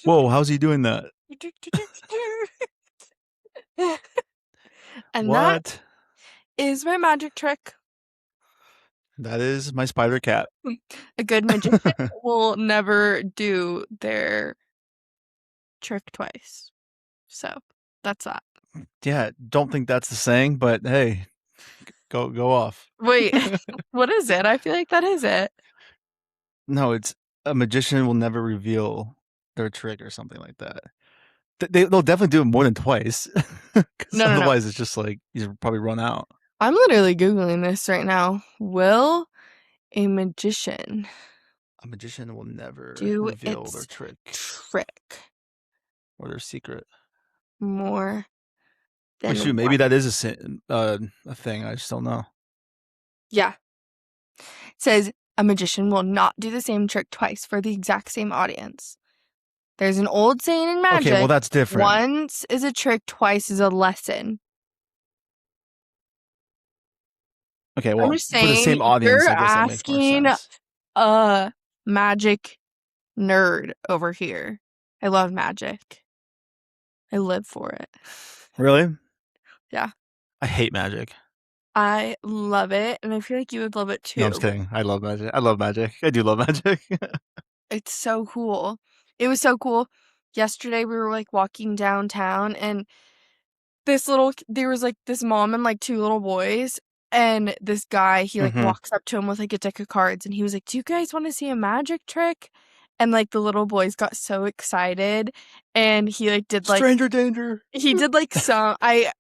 Whoa, how's he doing that? And that What? is my magic trick. That is my spider cat. A good magician will never do their trick twice. So that's that. Yeah, don't think that's the saying, but hey, go off. Wait, what is it? I feel like that is it. No, it's a magician will never reveal their trick or something like that. They'll definitely do it more than twice, because No, no, no. otherwise it's just like you probably run out. I'm literally Googling this right now. Will a magician A magician will never do reveal their its trick trick or their secret. more Wait, than shoot, maybe once? that is a thing. I just don't know. Yeah. It says a magician will not do the same trick twice for the exact same audience. There's an old saying in Okay, well magic, that's different. once is a trick, twice is a lesson. Okay, I'm well just for the same saying, audience, you're I guess that makes more asking sense. a magic nerd over here. I love magic. I live for it. Really? Yeah. I hate magic. I love it, and I feel like you would love it No, I'm just too. kidding. I love magic. I love magic. I do love magic. It's so cool. It was so cool. Yesterday we were like walking downtown and there was like this mom and like two little boys and this guy, he like hmm walks up to him with like a deck of cards and he was like, "Do you guys want to see a magic trick?" And like the little boys got so excited and Stranger danger. he did like some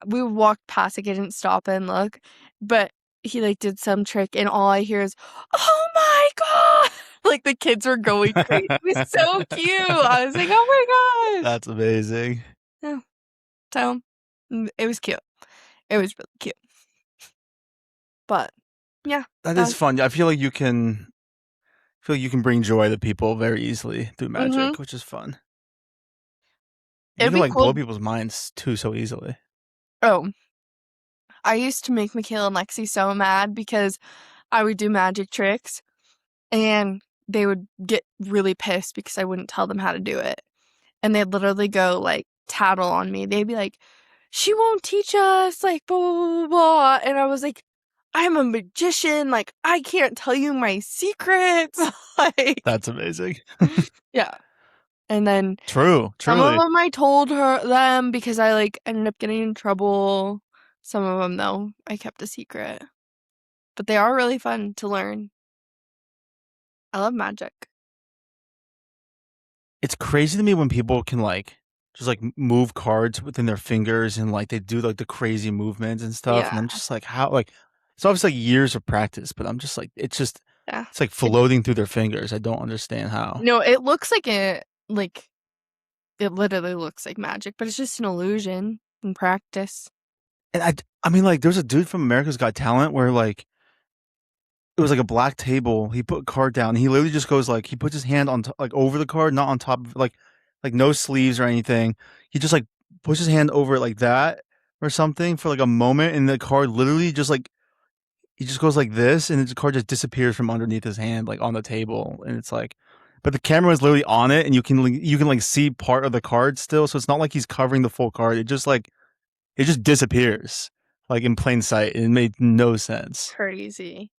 we walked past, like I didn't stop and look, but he like did some trick and all I hear is, "Oh my god!" Like the kids were going crazy. It was so cute. I was like, "Oh my gosh!" That's amazing. Yeah. So it was cute. It was really cute. But yeah, That that is was fun. I feel like you can bring joy to people very easily through mhm. magic, which is fun. You It'd can be like cool. blow people's minds too so easily. Oh, I used to make Michaela and Lexi so mad because I would do magic tricks and they would get really pissed because I wouldn't tell them how to do it. And they'd literally go like tattle on me. They'd be like, "She won't teach us," like blah blah blah blah. And I was like, "I'm a magician, like I can't tell you my secrets." Like That's amazing. yeah. And then True, some of truly. them I told them because I like ended up getting in trouble. Some of them though, I kept a secret. But they are really fun to learn. I love magic. It's crazy to me when people can like just like move cards within their fingers and like they do like the crazy movements and stuff. And Yeah, I'm just like, how like it's obviously like years of practice, but I'm just like yeah. it's like It, floating through their fingers. I don't understand how. no, it looks like it literally looks like magic, but it's just an illusion in practice. And I mean like there's a dude from America's Got Talent where like it was like a black table. He put a card down. And he literally just goes like he puts his hand on like over the card, not on top of like no sleeves or anything. He just like puts his hand over it like that or something for like a moment, and the card literally just like he just goes like this, and the card just disappears from underneath his hand, like on the table, and it's like, but the camera is literally on it, and you can like see part of the card still, so it's not like he's covering the full card. It just disappears like in plain sight. It made no sense. Crazy.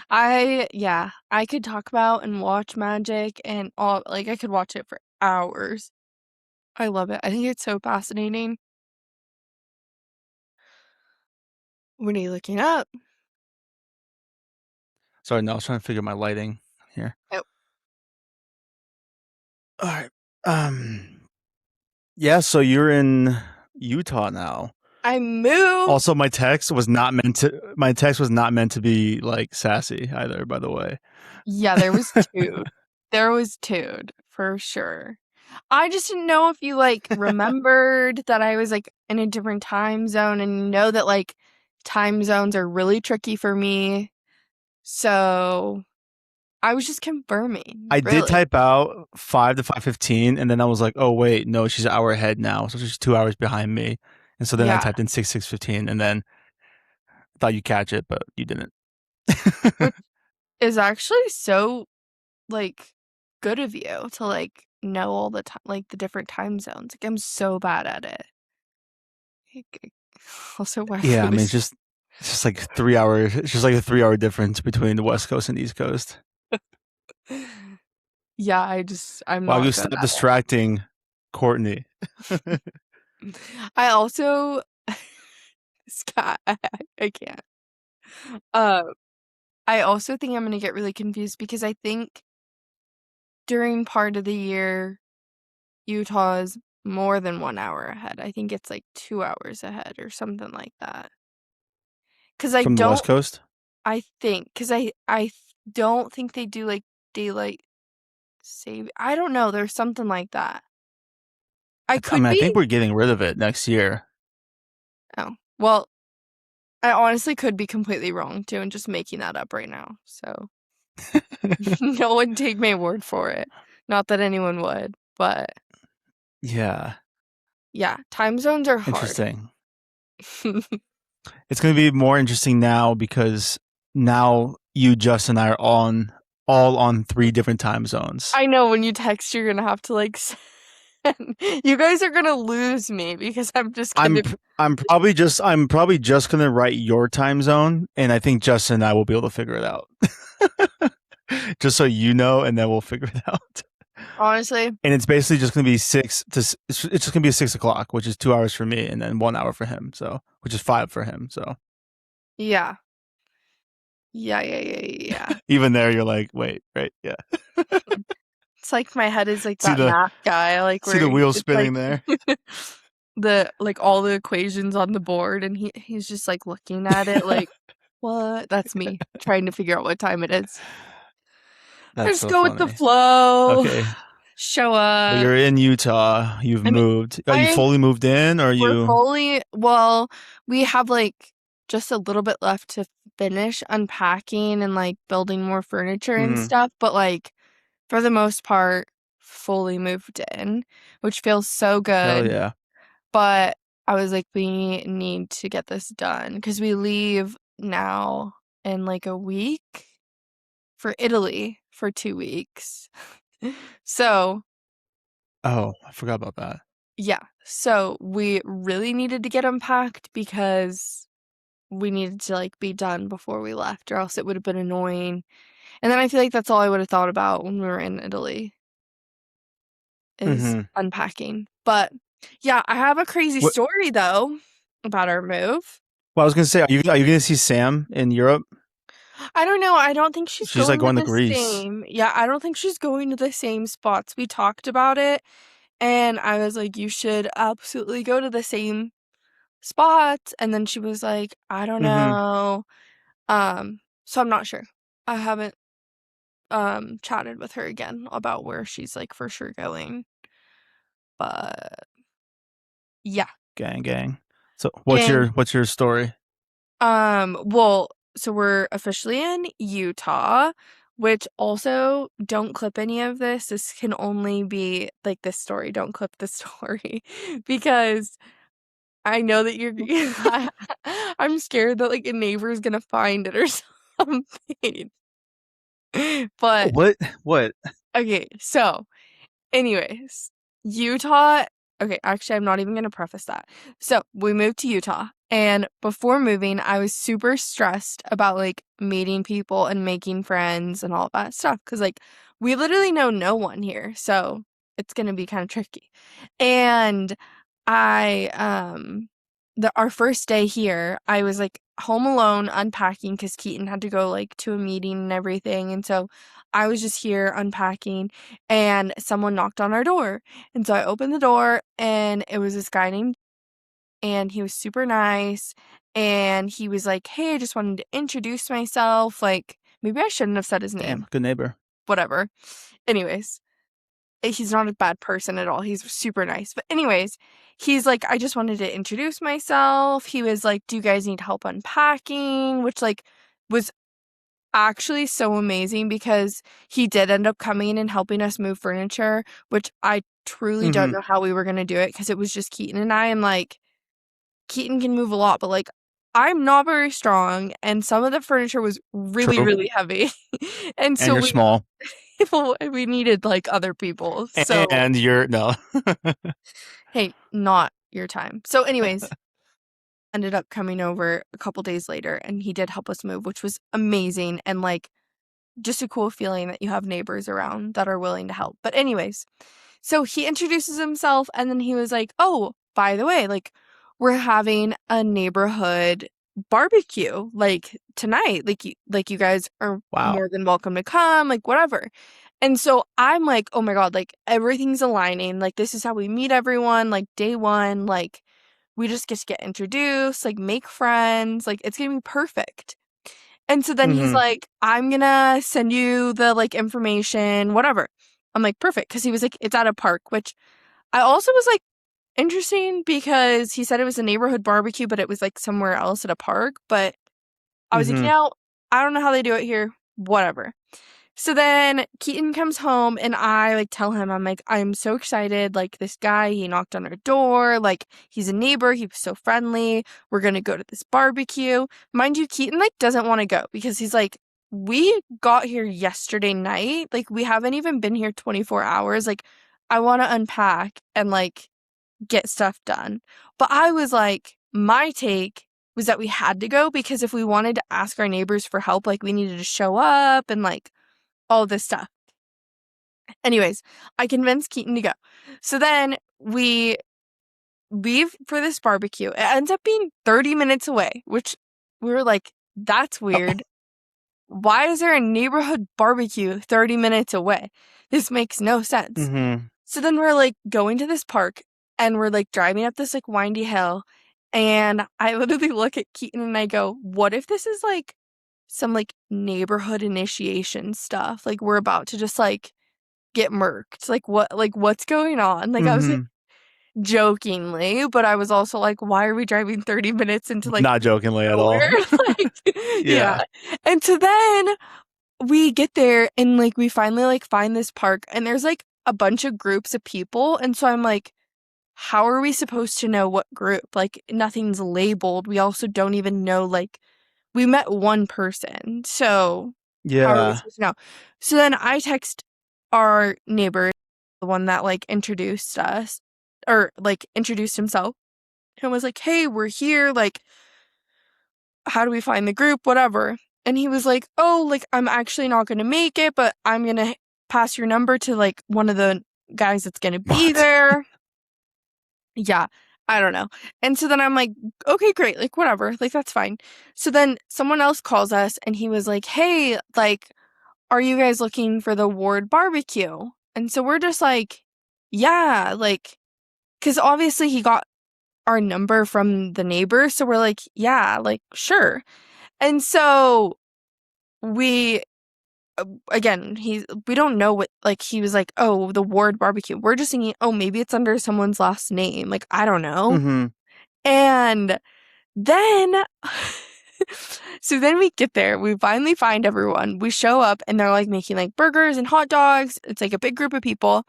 Yeah, I could talk about and watch magic and all like I could watch it for hours. I love it. I think it's so fascinating. What are you looking up? Sorry, no, I was trying to figure my lighting here. Oh, All right. Um. Yeah. So you're in Utah now. I moved. Also, my text was not meant to. My text was not meant to be like sassy either. By the way. Yeah, there was two. There was two for sure. I just didn't know if you like remembered that I was like in a different time zone and you know that like time zones are really tricky for me. So I was just confirming, I did really. type out 5 to 5:15, and then I was like, "Oh wait, no, she's an hour ahead now, so she's 2 hours behind me." And so then I Yeah, typed in 6:15, and then thought you'd catch it, but you didn't. which is actually so like good of you to like know all the time, like the different time zones. Like I'm so bad at it. Like, also, my Yeah, I food mean, is. it's just like 3 hours. It's just like a 3 hour difference between the West Coast and East Coast. Yeah, I'm Wow, you not good stop at distracting Courtney. it. I also, Scott, I can't. Uh, I also think I'm gonna get really confused because I think during part of the year, Utah's more than 1 hour ahead. I think it's like 2 hours ahead or something like that. Because I From the West don't, Coast. I think, because don't think they do like daylight save. I don't know. There's something like that. I I could mean, I think be. we're getting rid of it next year. Oh, well, I honestly could be completely wrong too and just making that up right now. So no one take my word for it. Not that anyone would, but Yeah, yeah, time zones are hard. interesting. It's going to be more interesting now because now you, Justin, and I are all on 3 different time zones. I know when you text, you're gonna have to like you guys are gonna lose me because I'm just gonna. I'm probably just going to write your time zone, and I think Justin and I will be able to figure it out. Just so you know, and then we'll figure it out. Honestly, And it's basically just going to be it's just going to be 6 o'clock, which is 2 hours for me, and then 1 hour for him. So, which is 5 for him. So, yeah. Yeah. even there, you're like, wait, right? Yeah. It's like my head is like See that the math guy, like see where the wheels it's like spinning there. the like all the equations on the board and he's just like looking at it like, what? That's me trying to figure out what time it is. I That's just so go with the funny. flow, Okay, show but up. you're in Utah. You've I mean, moved. Are you I fully moved in, or are we're you? fully well, we have like just a little bit left to finish unpacking and like building more furniture and Mm, stuff, but like for the most part, fully moved in, which feels so hell good. yeah. But I was like, we need to get this done because we leave now in like a week for Italy for 2 weeks. So, Oh, I forgot about that. yeah. So we really needed to get unpacked because we needed to like be done before we left, or else it would have been annoying. And then I feel like that's all I would have thought about when we were in Italy is Mm-hmm. unpacking. But yeah, I have a crazy What? story though about our move. Well, I was gonna say, are you gonna see Sam in Europe? I don't know. I don't think she's She's like going to going to the Greece. same. Yeah, I don't think she's going to the same spots. We talked about it, and I was like, you should absolutely go to the same spots. And then she was like, I don't Mm-hmm. know. So I'm not sure. I haven't chatted with her again about where she's like for sure going. But yeah. Gang, gang. So, And what's your story? well, so we're officially in Utah, which also don't clip any of this. This can only be like this story. Don't clip the story because I know that you're I'm scared that like a neighbor is gonna find it or something. But What? What? okay, so anyways, Utah. Okay, actually, I'm not even going to preface that. So, we moved to Utah, and before moving, I was super stressed about like meeting people and making friends and all that stuff because, like, we literally know no one here. So, it's going to be kind of tricky. And I, our first day here, I was like home alone unpacking because Keaton had to go like to a meeting and everything. And so, I was just here unpacking and someone knocked on our door. And so I opened the door and it was this guy named and he was super nice and he was like, "Hey, I just wanted to introduce myself." Like maybe I shouldn't have said his name. Damn, good neighbor. Whatever. Anyways, he's not a bad person at all. He's super nice. But anyways, he's like, "I just wanted to introduce myself." He was like, "Do you guys need help unpacking?" Which like was actually so amazing because he did end up coming and helping us move furniture, which I truly don't Mm-hmm. know how we were gonna do it because it was just Keaton and I, and like Keaton can move a lot, but like I'm not very strong, and some of the furniture was really, True. really heavy. And And so you're we small. we needed like other people. So, And you're no. hey, not your time. So, anyways, ended up coming over a couple days later and he did help us move, which was amazing and like just a cool feeling that you have neighbors around that are willing to help. But, anyways, so he introduces himself and then he was like, "Oh, by the way, like we're having a neighborhood barbecue like tonight. Like you guys are Wow. more than welcome to come, like whatever." And so I'm like, "Oh my God, like everything's aligning. Like this is how we meet everyone, like day one, like we just get to get introduced, like make friends, like it's gonna be perfect." And so then he's Mm-hmm. like, "I'm gonna send you the like information, whatever." I'm like, "Perfect," because he was like, "It's at a park," which I also was like, interesting because he said it was a neighborhood barbecue, but it was like somewhere else at a park. But I was like, Mm-hmm. I don't know how they do it here. Whatever. So then Keaton comes home and I like tell him, I'm like, "I'm so excited. Like this guy, he knocked on our door. Like he's a neighbor. He was so friendly. We're going to go to this barbecue." Mind you, Keaton like doesn't want to go because he's like, "We got here yesterday night. Like we haven't even been here 24 hours. Like I want to unpack and like get stuff done." But I was like, my take was that we had to go because if we wanted to ask our neighbors for help, like we needed to show up and like all this stuff. Anyways, I convinced Keaton to go. So then we leave for this barbecue. It ends up being 30 minutes away, which we were like, that's Oh. weird. Why is there a neighborhood barbecue 30 minutes away? This makes no sense. Mm-hmm. So then we're like going to this park and we're like driving up this like windy hill. And I literally look at Keaton and I go, "What if this is like some like neighborhood initiation stuff? Like we're about to just like get murked. Like what's going on?" Like I was like Mm-hmm. jokingly, but I was also like, why are we driving 30 minutes into like Not jokingly at nowhere? all. Like yeah. Yeah. And so then we get there and like we finally like find this park and there's like a bunch of groups of people and so I'm like, how are we supposed to know what group? Like nothing's labeled. We also don't even know like we met one person. So how are we Yeah. supposed to know? So then I text our neighbor, the one that like introduced us or like introduced himself and was like, "Hey, we're here. Like, how do we find the group? Whatever." And he was like, "Oh, like I'm actually not going to make it, but I'm going to pass your number to like one of the guys that's going to be What? there." Yeah, I don't know. And so then I'm like, "Okay, great. Like whatever. Like that's fine." So then someone else calls us and he was like, "Hey, like are you guys looking for the Ward barbecue?" And so we're just like, "Yeah, like cuz obviously he got our number from the neighbor, so we're like, "Yeah, like sure." And so we again, we don't know what like he was like, "Oh, the Ward barbecue." We're just thinking, "Oh, maybe it's under someone's last name." Like, I don't know. Mm-hmm. And then so then we get there, we finally find everyone. We show up and they're like making like burgers and hot dogs. It's like a big group of people.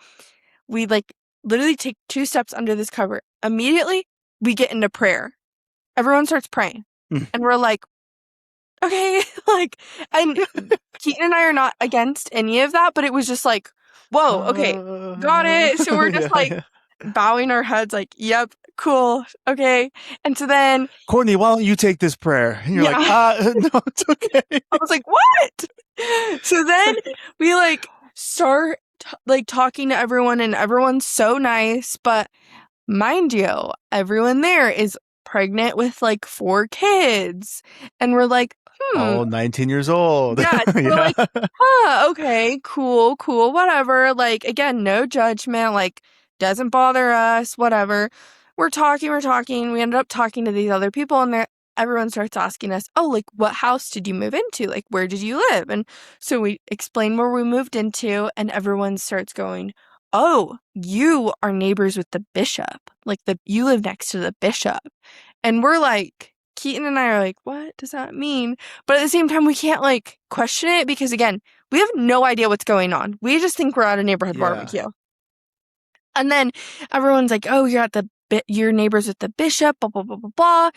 We like literally take 2 steps under this cover. Immediately, we get into prayer. Everyone starts praying. And we're like, "Okay," like, and Keaton and I are not against any of that, but it was just like, "Whoa, okay, got it." So we're just Yeah, like yeah. bowing our heads, like, "Yep, cool, okay." And so then, Courtney, why don't you take this prayer? And you're like, yeah, no, it's okay. I was like, "What?" So then we like start like talking to everyone, and everyone's so nice, but mind you, everyone there is pregnant with like 4 kids, and we're like, Oh, 19 years old. yeah, so we're Yeah. like, okay, cool, cool, whatever." Like, again, no judgment, like, doesn't bother us, whatever. We're talking. We ended up talking to these other people, and everyone starts asking us, "Oh, like, what house did you move into? Like, where did you live?" And so we explain where we moved into, and everyone starts going, "Oh, you are neighbors with the bishop. Like, you live next to the bishop." And we're like, Keaton and I are like, "What does that mean?" But at the same time, we can't like question it because again, we have no idea what's going on. We just think we're at a neighborhood Yeah. barbecue. And then everyone's like, "Oh, you're at the your neighbors with the bishop, blah, blah, blah, blah, blah.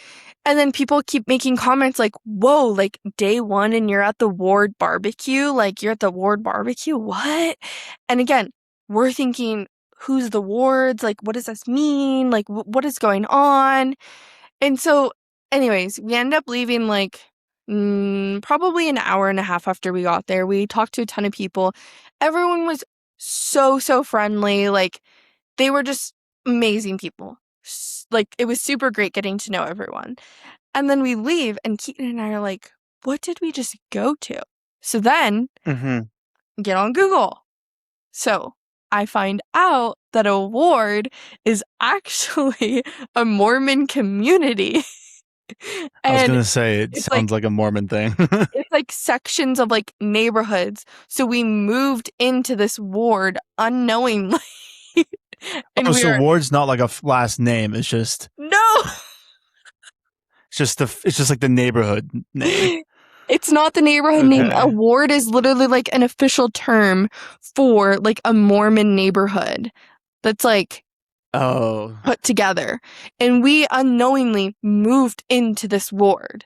And then people keep making comments like, whoa, like day one and you're at the ward barbecue. Like you're at the ward barbecue. What? And again, we're thinking, who's the wards? Like, what does this mean? Like, what is going on? And so anyways, we end up leaving like probably an hour and a half after we got there. We talked to a ton of people. Everyone was so friendly. Like they were just amazing people. Like it was super great getting to know everyone. And then we leave and Keaton and I are like, what did we just go to? So then get on Google. So I find out that a ward is actually a Mormon community. I was And gonna say it it's like sounds like a Mormon thing. it's like sections of like neighborhoods. So we moved into this ward unknowingly. And Oh, we so are Ward's not like a last name. no. It's just like the neighborhood name. It's not the neighborhood name. A Okay. ward is literally like an official term for like a Mormon neighborhood that's like Oh. put together. And we unknowingly moved into this ward,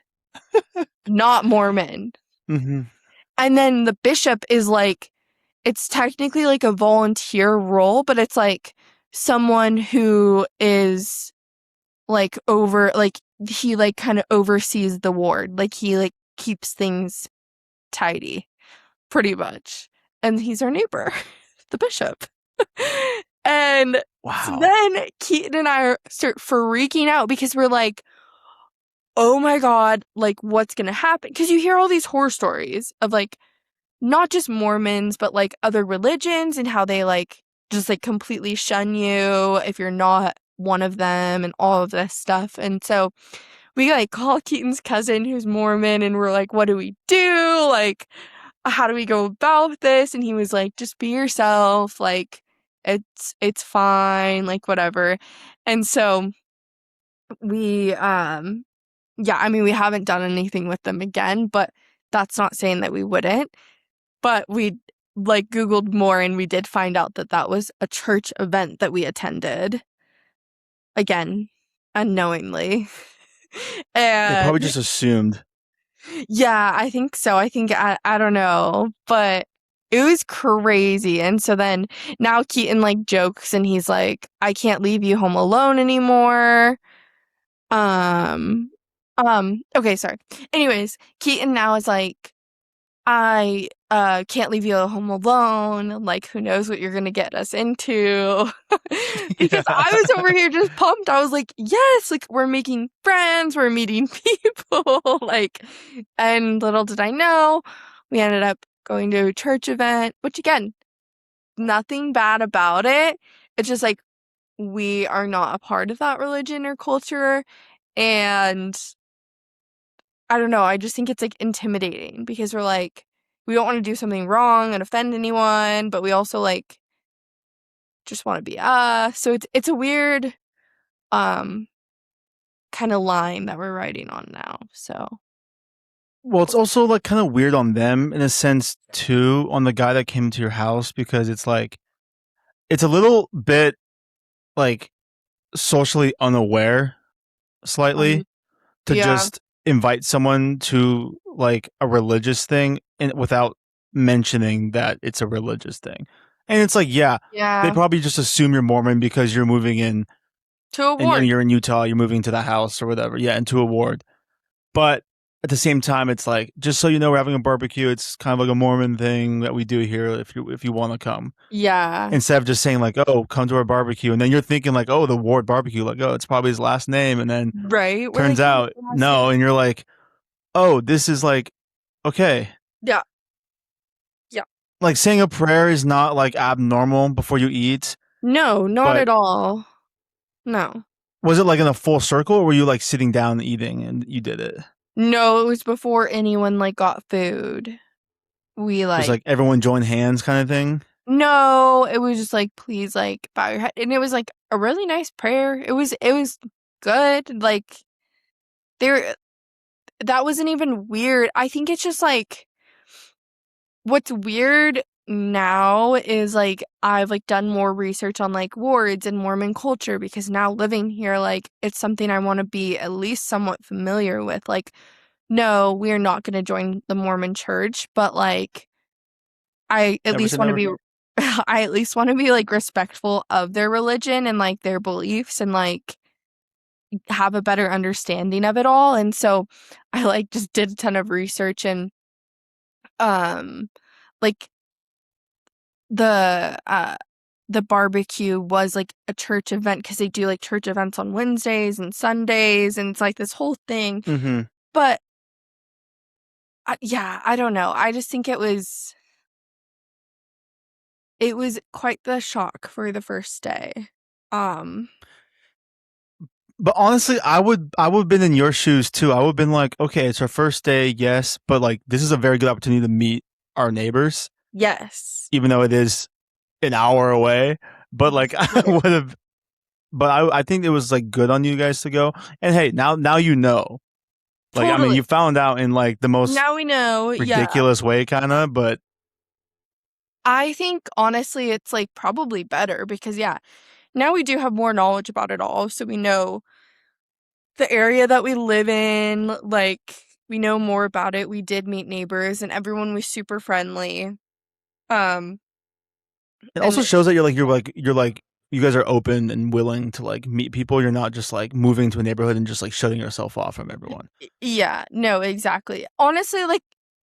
not Mormon. Mm-hmm. And then the bishop is like, it's technically like a volunteer role, but it's like someone who is like he like kind of oversees the ward. Like he like keeps things tidy, pretty much. And he's our neighbor, the bishop. And so Wow. then Keaton and I start freaking out because we're like, oh my God, like what's gonna happen? Because you hear all these horror stories of like not just Mormons, but like other religions and how they like just like completely shun you if you're not one of them and all of this stuff. And so we like call Keaton's cousin who's Mormon and we're like, what do we do? Like, how do we go about this? And he was like, just be yourself. Like, it's fine. Like, whatever. And so we, yeah, I mean, we haven't done anything with them again, but that's not saying that we wouldn't. But we like Googled more and we did find out that that was a church event that we attended. Again, unknowingly. They probably And just assumed. yeah, I think so. I don't know, but it was crazy. And so then now Keaton like jokes and he's like, I can't leave you home alone anymore. Um, okay, sorry. Anyways, Keaton now is like, I can't leave you at home alone. Like, who knows what you're gonna get us into? Because Yeah. I was over here just pumped. I was like, yes, like we're making friends, we're meeting people, like, and little did I know, we ended up going to a church event, which again, nothing bad about it. It's just like we are not a part of that religion or culture, and I don't know, I just think it's like intimidating because we're like, we don't want to do something wrong and offend anyone, but we also like just want to be us. So it's a weird kind of line that we're writing on now. So Well, it's also like kind of weird on them in a sense too, on the guy that came to your house, because it's like it's a little bit like socially unaware um, slightly to yeah. just invite someone to like a religious thing and without mentioning that it's a religious thing. And it's like, yeah, they Yeah. probably just assume you're Mormon because you're moving in To a and ward. you're in Utah, you're moving to the house or whatever. Yeah, into a ward. But at the same time, it's like, just so you know, we're having a barbecue. It's kind of like a Mormon thing that we do here if you want to come. Yeah. Instead of just saying like, oh, come to our barbecue, and then you're thinking like, oh, the Ward barbecue, like, oh, it's probably his last name, and then Right. We're like, turns yeah, out no, and you're like, oh, this is like, okay, yeah. Yeah. like saying a prayer is not like abnormal before you eat, No, not but at all. No. was it like in a full circle, or were you like sitting down and eating and you did it? No, it was before anyone like got food. We Just like like everyone join hands kind of thing. no, it was just like please like bow your head. And it was like a really nice prayer. It was good. Like there that wasn't even weird. I think it's just like what's weird now is like I've like done more research on like wards and Mormon culture because now living here, like it's something I want to be at least somewhat familiar with. Like, no, we're not going to join the Mormon church, but like I at Never least say want to never. be I at least want to be like respectful of their religion and like their beliefs and like have a better understanding of it all. And so I like just did a ton of research and um like the uh the barbecue was like a church event because they do like church events on Wednesdays and Sundays and it's like this whole thing. Mm-hmm. But yeah, I don't know. I just think it was quite the shock for the first day. Um But honestly, I would have been in your shoes too. I would have been like, okay, it's our first day, yes, but like this is a very good opportunity to meet our neighbors, yes. even though it is an hour away. But like I Literally. would have, but I think it was like good on you guys to go. And hey, now you know. Like I mean, Totally. you found out in like the most Now we know. Yeah. ridiculous way, kind of. But I think honestly it's like probably better because yeah, now we do have more knowledge about it all, so we know the area that we live in, like we know more about it. We did meet neighbors and everyone was super friendly. Um it also and shows that you're like you guys are open and willing to like meet people. You're not just like moving to a neighborhood and just like shutting yourself off from everyone. yeah, no, exactly. Honestly, like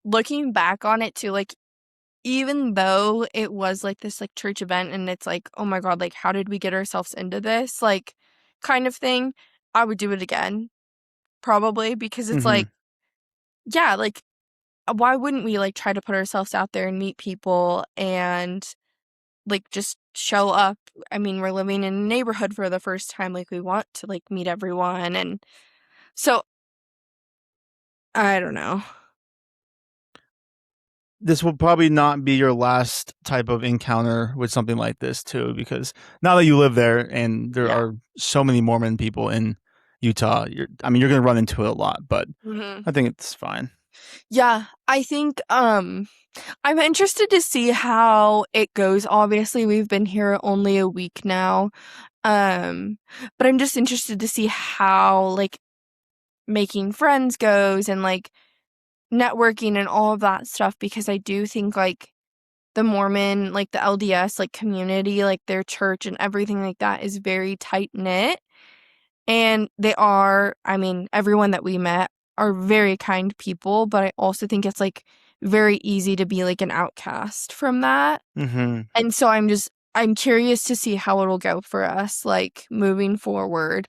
looking back on it too, like even though it was like this like church event and it's like, oh my God, like how did we get ourselves into this? Like kind of thing, I would do it again, probably, because it's Mm-hmm. like, yeah, like why wouldn't we like try to put ourselves out there and meet people and like just show up? I mean, we're living in a neighborhood for the first time, like we want to like meet everyone and so I don't know. This will probably not be your last type of encounter with something like this too, because now that you live there and there Yeah. are so many Mormon people in Utah, I mean, you're gonna run into it a lot, but Hmm. I think it's fine. Yeah, I think I'm interested to see how it goes. Obviously, we've been here only a week now. Um, but I'm just interested to see how like making friends goes and like networking and all of that stuff because I do think like the Mormon, like the LDS like community, like their church and everything like that is very tight knit. And they are, I mean, everyone that we met are very kind people, but I also think it's like very easy to be like an outcast from that. Mm-hmm. And so I'm curious to see how it'll go for us like moving forward.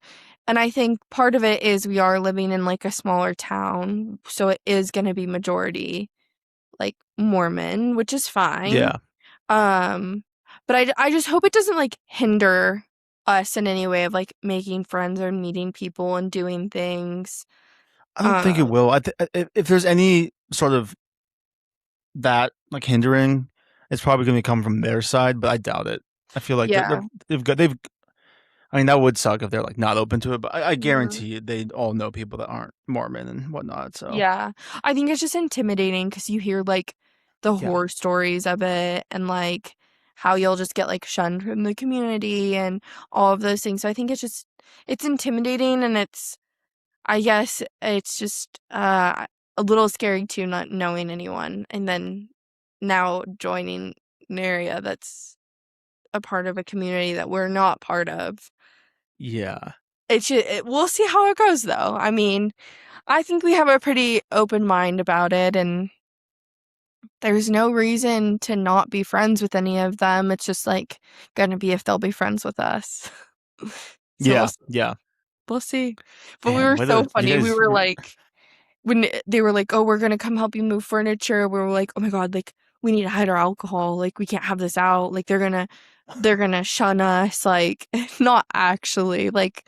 And I think part of it is we are living in like a smaller town, so it is going to be majority like Mormon, which is fine. Yeah, Um, but I just hope it doesn't like hinder us in any way of like making friends or meeting people and doing things. I don't think it Um, will. If there's any sort of that like hindering, it's probably going to come from their side, but I doubt it. I feel like yeah. they've. I mean, that would suck if they're like not open to it, but I Mhm. guarantee you they all know people that aren't Mormon and whatnot. So Yeah. I think it's just intimidating because you hear like the yeah, horror stories of it and like how you'll just get like shunned from the community and all of those things. So I think it's intimidating and I guess it's just a little scary too, not knowing anyone and then now joining an area that's a part of a community that we're not part of. yeah. We'll see how it goes though. I mean, I think we have a pretty open mind about it and there's no reason to not be friends with any of them. It's just like gonna be if they'll be friends with us. So Yeah, yeah. we'll see. But we Man, were what so a you funny. We guys. were like when they were like, "Oh, we're gonna come help you move furniture," we were like, "Oh my God, like we need to hide our alcohol. Like we can't have this out. Like they're gonna shun us. Like not actually. Like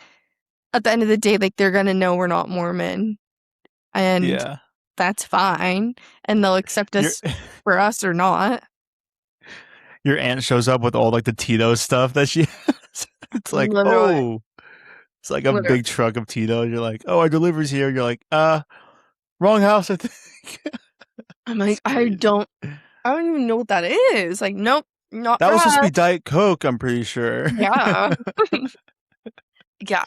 at the end of the day, like they're gonna know we're not Mormon, and Yeah, that's fine, and they'll accept your us for us or not. your aunt shows up with all like the Tito's stuff that she has. It's like, Literally, oh, it's like a literally. big truck of Tito's. You're like, oh, our delivery's here. You're like, wrong house, I think. I'm like, It's crazy. I don't even know what that is. Like, nope, not That for was supposed to be us. Diet Coke, I'm pretty sure. Yeah. Yeah.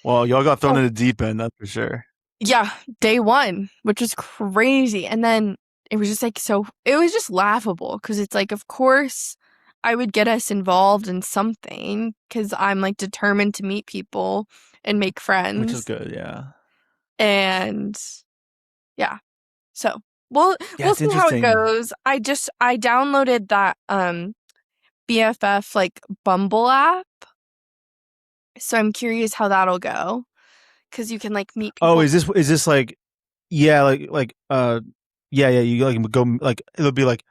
Well, y'all got thrown Oh, in the deep end, that's for sure. yeah. Day one, which was crazy. And then it was just like it was just laughable because it's like, of course, I would get us involved in something because I'm like determined to meet people and make Which is friends. good, yeah. And yeah. So we'll Yeah, we'll it's see how it interesting. goes. I downloaded that BFF like Bumble app. So I'm curious how that'll go because you can like meet Oh, people. is this like yeah, yeah, yeah, you like go like it'll be like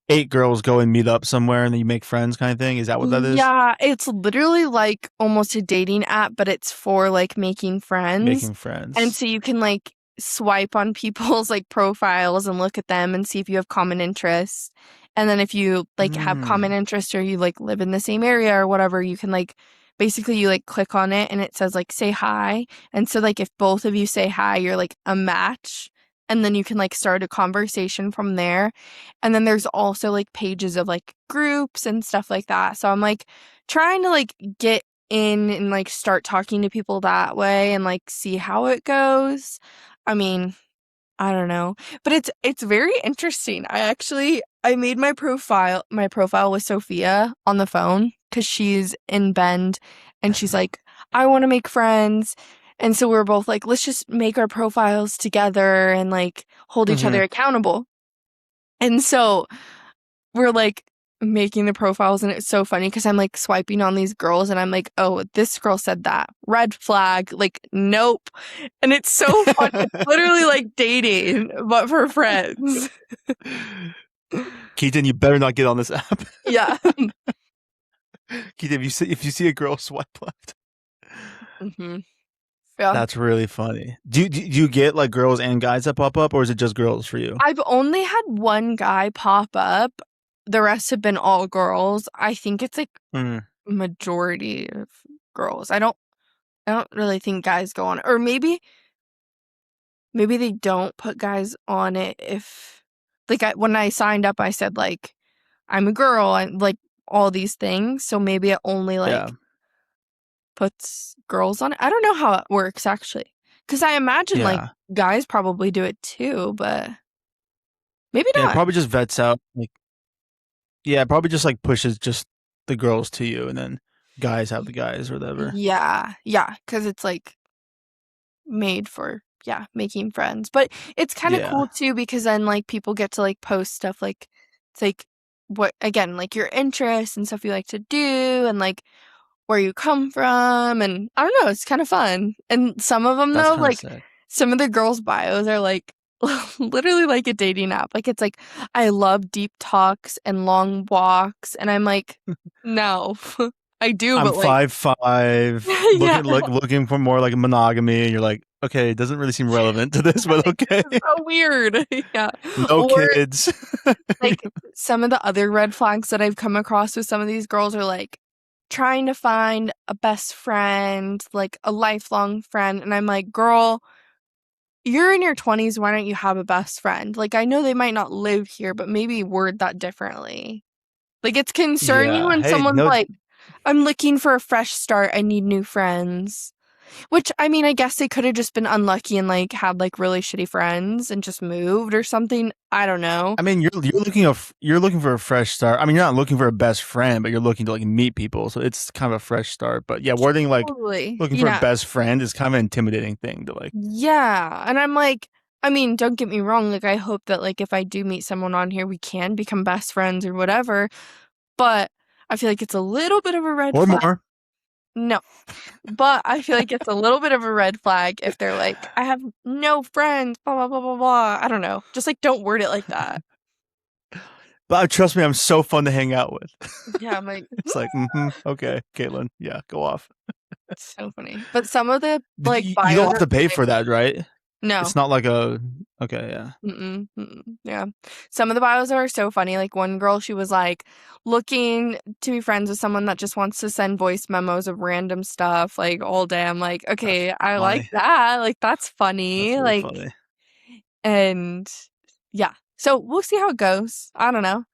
8 girls go and meet up somewhere and then you make friends kind of thing. Is that what that is? Yeah, it's literally like almost a dating app, but it's for like making friends. Making And friends. so you can like swipe on people's like profiles and look at them and see if you have common interests. And then if you like have common Mm. interests or you like live in the same area or whatever, you can like basically you like click on it and it says like say hi. And so like if both of you say hi, you're like a match. And then you can like start a conversation from there. And then there's also like pages of like groups and stuff like that. So I'm like trying to like get in and like start talking to people that way and like see how it goes. I mean, I don't know. But it's very interesting. I made my profile with Sophia on the phone cuz she's in Bend and she's like I want to make friends. And so we're both like let's just make our profiles together and like hold each Hmm. other accountable. And so we're like making the profiles and it's so funny because I'm like swiping on these girls and I'm like, oh, this girl said that. Red flag. Like, nope. And it's so fun. It's literally like dating, but for friends. Keaton, you better not get on this app. Yeah. Keaton, if you see a girl swipe left, hmm Yeah. that's really funny. Do you get like girls and guys that pop up, or is it just girls for you? I've only had one guy pop up. The rest have been all girls. I think it's like Mm, majority of girls. I don't really think guys go on it. Or maybe they don't put guys on it if like when I signed up I said like I'm a girl and like all these things so maybe it only yeah, like puts girls on it. I don't know how it works actually because I imagine like yeah, guys probably do it too but maybe yeah. not. Probably just vets out like yeah, probably just like pushes just the girls to you, and then guys have the guys or whatever. Yeah because it's like made for yeah making friends but it's kind of Yeah, cool too because then like people get to like post stuff like it's like what again like your interests and stuff you like to do and like where you come from and I don't know it's kind of fun and some of them that's though kind of like sick. some of the girls bios are like literally like a dating app like it's like I love deep talks and long walks and I'm like no I do I'm but like 5'5", yeah looking for more like monogamy, and you're like, okay, it doesn't really seem relevant to this, but okay, so weird yeah no or kids. like some of the other red flags that I've come across with some of these girls are like trying to find a best friend, like a lifelong friend. And I'm like, girl, you're in your 20s. Why don't you have a best friend? Like, I know they might not live here, but maybe word that differently. Like, it's concerning Yeah, when hey, someone's no, like, I'm looking for a fresh start. I need new friends. Which, I mean, I guess they could have just been unlucky and like had like really shitty friends and just moved or something. I don't know. I mean, you're looking for a fresh start. I mean, you're not looking for a best friend, but you're looking to like meet people, so it's kind of a fresh start. But yeah, wording like Totally. looking for a Yeah. best friend is kind of an intimidating thing to like. Yeah. And I'm like, I mean, don't get me wrong. Like, I hope that, like, if I do meet someone on here, we can become best friends or whatever. But I feel like it's a little bit of a red Or flag. more. No. But I feel like it's a little bit of a red flag if they're like, I have no friends, blah, blah, blah, blah, blah. I don't know. Just like, don't word it like that. But trust me, I'm so fun to hang out with. Yeah. I'm like, It's like, okay, Caitlin, yeah, go off. it's so funny. But some of the like You don't bios have are to pay like, for that, right? no. It's not like a okay, yeah, Yeah. Some of the bios are so funny. Like one girl, she was like looking to be friends with someone that just wants to send voice memos of random stuff like all day. I'm like, that's okay, I like funny. that. Like that's That's funny. really Like funny. and yeah. So we'll see how it goes. I don't know.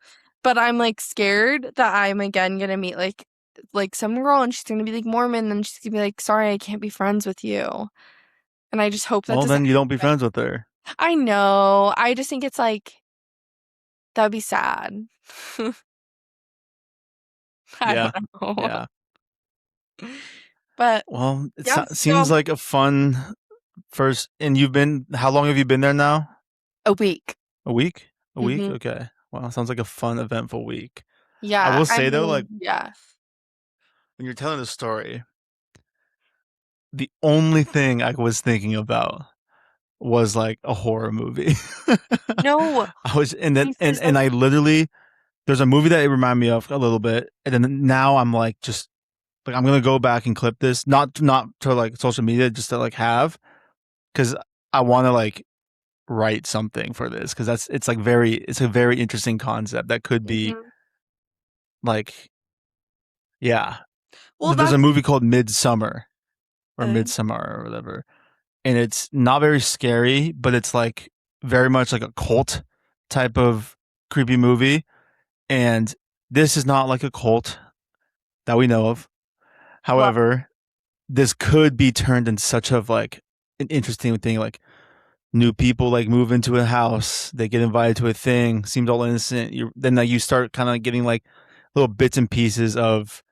But I'm like scared that I'm again gonna meet like some girl and she's gonna be like Mormon and she's gonna be like, sorry, I can't be friends with you. And I just hope that Well, doesn't then you don't be happen. friends with her. I know. I just think it's like that would be sad. I Yeah, don't know. yeah. But Well, yeah, seems so like a fun first. And you've been, how long have you been there now? a week. A week? A week? Hmm. Okay. Well, sounds like a fun, eventful week. I Yeah, will I say though, like mean, yeah. when you're telling the story, the only thing I was thinking about was like a horror movie. No, I was, and then, this is and like, I literally, there's a movie that it reminded me of a little bit. And then now I'm like, just like, I'm going to go back and clip this, not to like social media, just to like have, cause I want to like write something for this. Cause it's like it's a very interesting concept that could be mhm. like, yeah. Well, There's a that's movie called uh, Midsommar or whatever. And it's not very scary, but it's like very much like a cult type of creepy movie. And this is not like a cult that we know of. what? However, this could be turned in such of like an interesting thing. Like new people like move into a house, they get invited to a thing, seems all innocent. Then like you start kind of getting like little bits and pieces of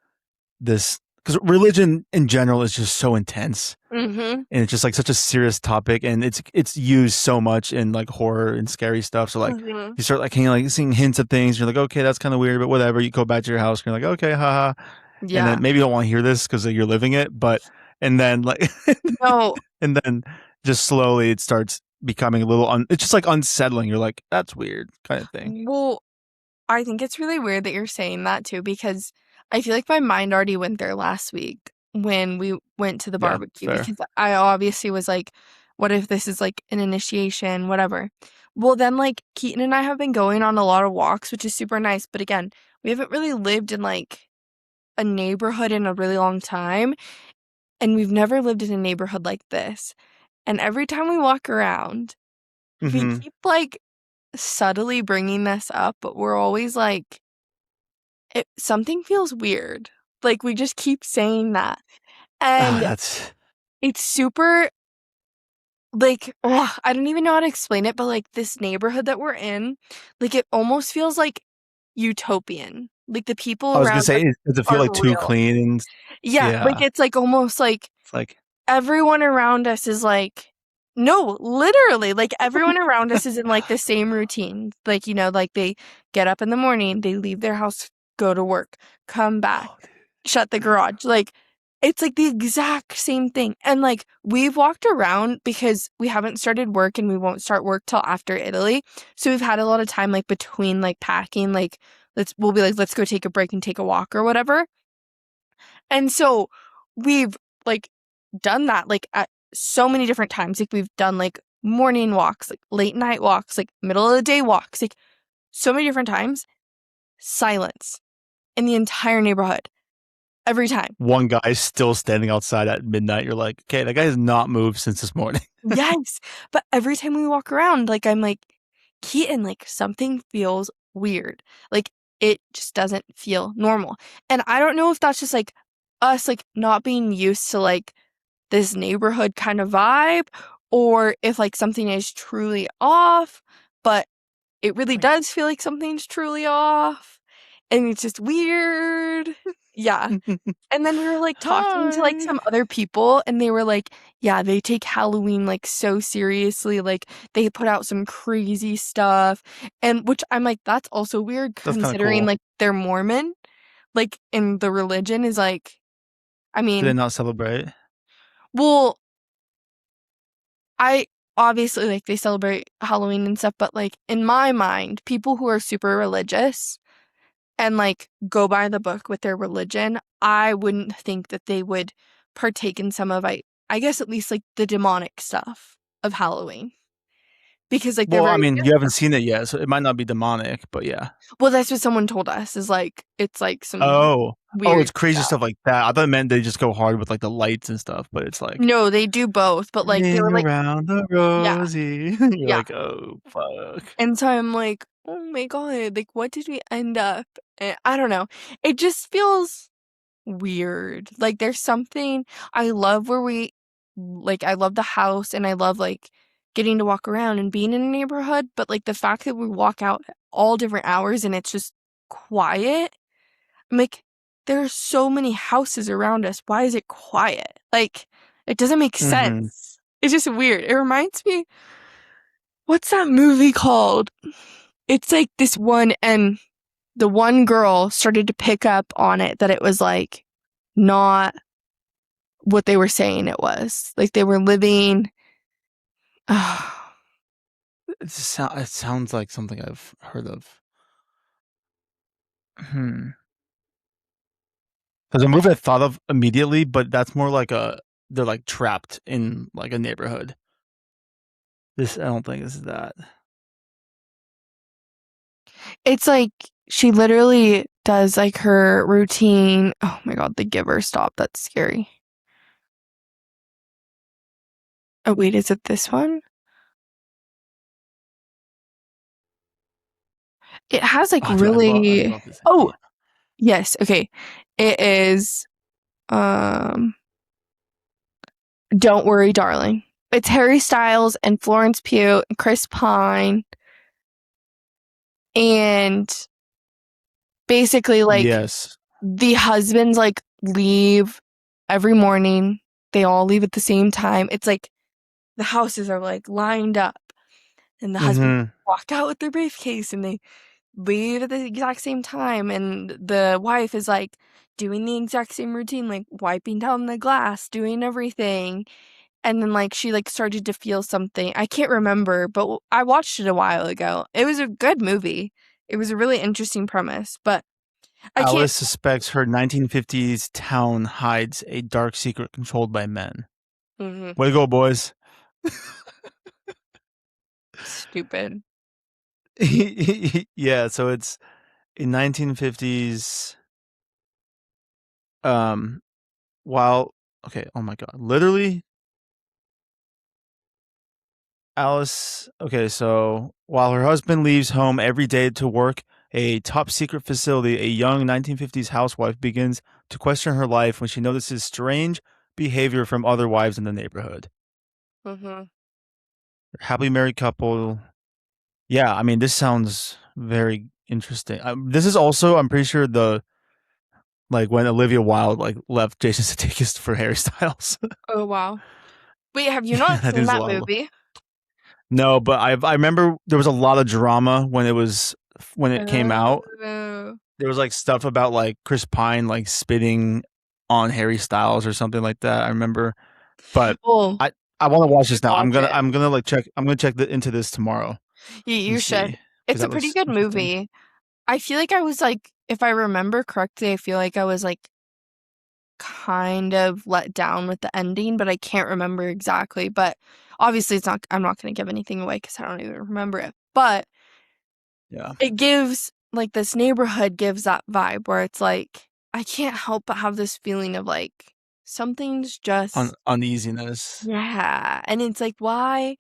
this because religion in general is just so intense Mm-hmm. and it's just like such a serious topic and it's used so much in like horror and scary stuff. So like Mm-hmm. you start like kind of like seeing hints of things. You're like, okay, that's kind of weird, but whatever. You go back to your house and you're like, okay, haha. And then Yeah. maybe you don't want to hear this because you're living it, but and then like No. and then just slowly it starts becoming a little it's just like unsettling. You're like, that's weird kind of thing. Well, I think it's really weird that you're saying that too, because I feel like my mind already went there last week when we went to the Yeah, barbecue fair. because I obviously was like, what if this is like an initiation, whatever. Well, then like Keaton and I have been going on a lot of walks, which is super nice. But again, we haven't really lived in like a neighborhood in a really long time. And we've never lived in a neighborhood like this. And every time we walk around, we Mm-hmm. keep like subtly bringing this up, but we're always like, something feels weird. Like we just keep saying that. Oh, And that's it's super like, oh, I don't even know how to explain it, but like this neighborhood that we're in, like it almost feels like utopian. Like the people I was gonna around us say, does it feel aren't like too real. clean and Yeah, like yeah. it's like almost like It's like everyone around us is like, no, literally, like everyone around us is in like the same routine. Like, like they get up in the morning, they leave their house, go to work, come back, oh, dude. shut the garage. Like, it's like the exact same thing. And like, we've walked around because we haven't started work and we won't start work till after Italy. So we've had a lot of time like between like packing, like, we'll be like, let's go take a break and take a walk or whatever. And so we've like done that like at so many different times. Like we've done like morning walks, like late night walks, like middle of the day walks, like so many different times. Silence in the entire neighborhood every time. One guy still standing outside at midnight. You're like, okay, that guy has not moved since this morning. Yes. But every time we walk around, like I'm like, Keaton, like something feels weird. Like it just doesn't feel normal. And I don't know if that's just like us like not being used to like this neighborhood kind of vibe or if like something is truly off, but it really Like, does feel like something's truly off and it's just weird. Yeah. And then we were like talking to like hi. some other people and they were like, yeah, they take Halloween like so seriously. Like they put out some crazy stuff. And which I'm like, that's also weird That's kind of considering cool. like they're Mormon. Like in the religion is like, I Do they mean, not celebrate? well, I obviously like they celebrate Halloween and stuff, but like in my mind, people who are super religious and like go by the book with their religion, I wouldn't think that they would partake in some of I guess at least like the demonic stuff of Halloween. because like they're Well, I very mean, you haven't different. seen it yet, so it might not be demonic, but yeah. Well, that's what someone told us is like it's like some Oh, oh, weird it's crazy stuff. stuff like that. I thought it meant they just go hard with like the lights and stuff, but it's like No, they do both, but like they ring were like, around the yeah, rosy. You're yeah. like, oh fuck. And so I'm like, oh my God, like what did we end up? And I don't know. It just feels weird. Like there's something I love where we like I love the house and I love like getting to walk around and being in a neighborhood, but like the fact that we walk out at all different hours and it's just quiet. I'm like, there are so many houses around us. Why is it quiet? Like it doesn't make Mm-hmm. sense. It's just weird. It reminds me, what's that movie called? It's like this one, and the one girl started to pick up on it that it was like not what they were saying it was. Like they were living. It sounds like something I've heard of. Hmm. There's a movie I thought of immediately, but that's more like they're like trapped in like a neighborhood. This I don't think this is that. It's like she literally does like her routine. Oh my God, The Giver. Stop. That's scary. Oh, wait, is it this one? It has like Oh, dude, I really. love this Oh, movie. yes. Okay. It is. Um, Don't Worry, Darling. It's Harry Styles and Florence Pugh and Chris Pine. And basically, like, Yes. the husbands, like, leave every morning. They all leave at the same time. It's like the houses are, like, lined up. And the husband Mm-hmm. walked out with their briefcase and they leave at the exact same time. And the wife is, like, doing the exact same routine, like, wiping down the glass, doing everything. And then, like, she, like, started to feel something. I can't remember, but I watched it a while ago. It was a good movie. It was a really interesting premise, but I can't. Alice suspects her 1950s town hides a dark secret controlled by men. Mhm. Way to go, boys. Stupid. Yeah, so it's in 1950s um while okay, oh my god. Literally Alice, okay, so while her husband leaves home every day to work a top secret facility, a young 1950s housewife begins to question her life when she notices strange behavior from other wives in the neighborhood. Mhm. Happily married couple. Yeah, I mean, this sounds very interesting. This is also, I'm pretty sure, the like when Olivia Wilde like left Jason Sudeikis for Harry Styles. Oh, wow. Wait, have you Yeah, not that seen is a that lot of. movie? No, but I remember there was a lot of drama when it came out. Oh. There was like stuff about like Chris Pine like spitting on Harry Styles or something like that. I remember, but Well, I I want to watch should this now. watch it. I'm gonna like check. I'm gonna check into this tomorrow You and should. see because It's a that pretty looks good interesting. movie. I feel like I was like, if I remember correctly, I feel like I was like kind of let down with the ending, but I can't remember exactly. But obviously, I'm not going to give anything away because I don't even remember it. But Yeah, it gives, like, this neighborhood gives that vibe where it's like, I can't help but have this feeling of like something's just, uneasiness. yeah. And it's like, why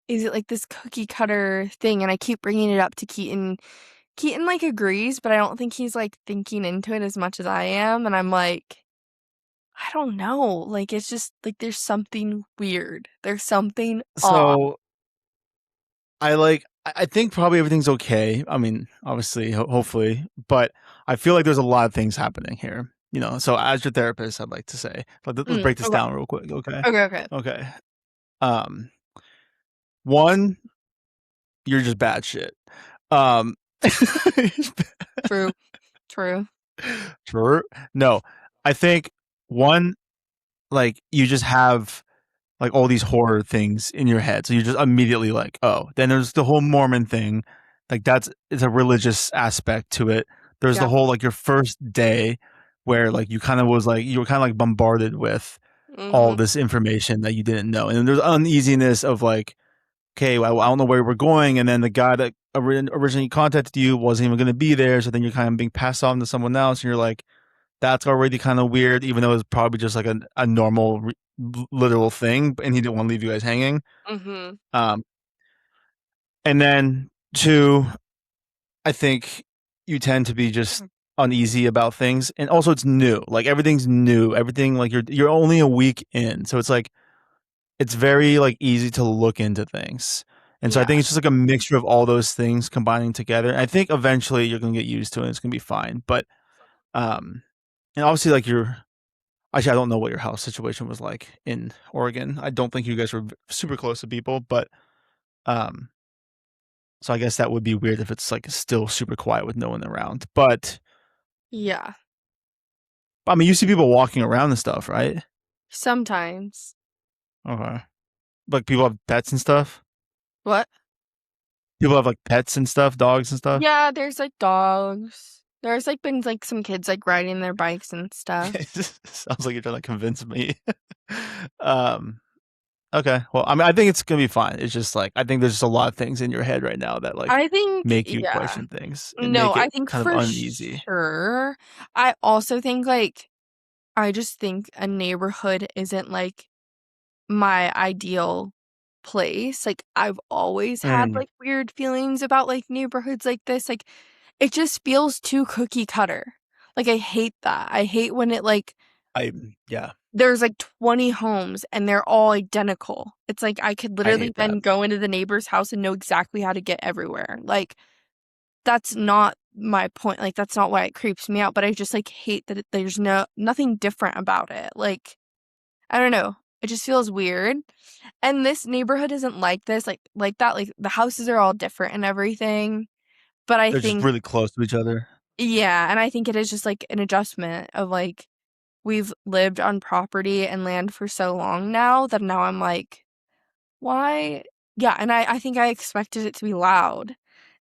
is it like this cookie cutter thing? And I keep bringing it up to Keaton. Keaton, like, agrees, but I don't think he's, like, thinking into it as much as I am. And I'm like, I don't know. Like, it's just like there's something weird. There's something off. So I think probably everything's okay. I mean, obviously, hopefully, but I feel like there's a lot of things happening here. You know, so as your therapist, I'd like to say, let's break this Okay. down real quick, okay? Okay, okay. Okay. Um, one, you're just bad shit. Um, True. True. True. No, I think one, like you just have like all these horror things in your head, so you're just immediately like, oh. Then there's the whole Mormon thing, like that's it's a religious aspect to it. There's the Yeah. whole like your first day where like you were kind of like bombarded with all Mhm. this information that you didn't know, and then there's uneasiness of like okay, I don't know where we're going, and then the guy that originally contacted you wasn't even going to be there, so then you're kind of being passed on to someone else, and you're like, that's already kind of weird, even though it's probably just like a normal literal thing, and he didn't want to leave you guys hanging. Mm-hmm. Um, and then two, I think you tend to be just uneasy about things, and also it's new. Like everything's new. Everything like you're only a week in, so it's like it's very like easy to look into things. And so I Yeah. think it's just like a mixture of all those things combining together. And I think eventually you're gonna get used to it. And it's gonna be fine. But um, and obviously like you're actually I don't know what your house situation was like in Oregon. I don't think you guys were super close to people, but um, so I guess that would be weird if it's like still super quiet with no one around. But Yeah. I mean, you see people walking around and stuff, right? Sometimes. Okay. Like people have pets and stuff. What? People have like pets and stuff, dogs and stuff. Yeah, there's like dogs. There's like been like some kids like riding their bikes and stuff. It just sounds like you're trying to convince me. um. Okay. Well, I mean, I think it's gonna be fine. It's just like I think there's just a lot of things in your head right now that like I think, make you yeah. question things and No, make I it think kind of for uneasy. sure. I also think like I just think a neighborhood isn't like my ideal place. Like I've always had Mm, like weird feelings about like neighborhoods like this. Like it just feels too cookie cutter. Like I hate that. I hate when it like I yeah, there's like 20 homes and they're all identical. It's like I could I literally hate that. then go into the neighbor's house and know exactly how to get everywhere. Like that's not my point. Like that's not why it creeps me out, but I just like hate that there's nothing different about it. Like I don't know. It just feels weird. And this neighborhood isn't like this, like that. Like the houses are all different and everything. But I They're just think really close to each other. yeah, and I think it is just like an adjustment of like we've lived on property and land for so long now that now I'm like, why? Yeah, and I think I expected it to be loud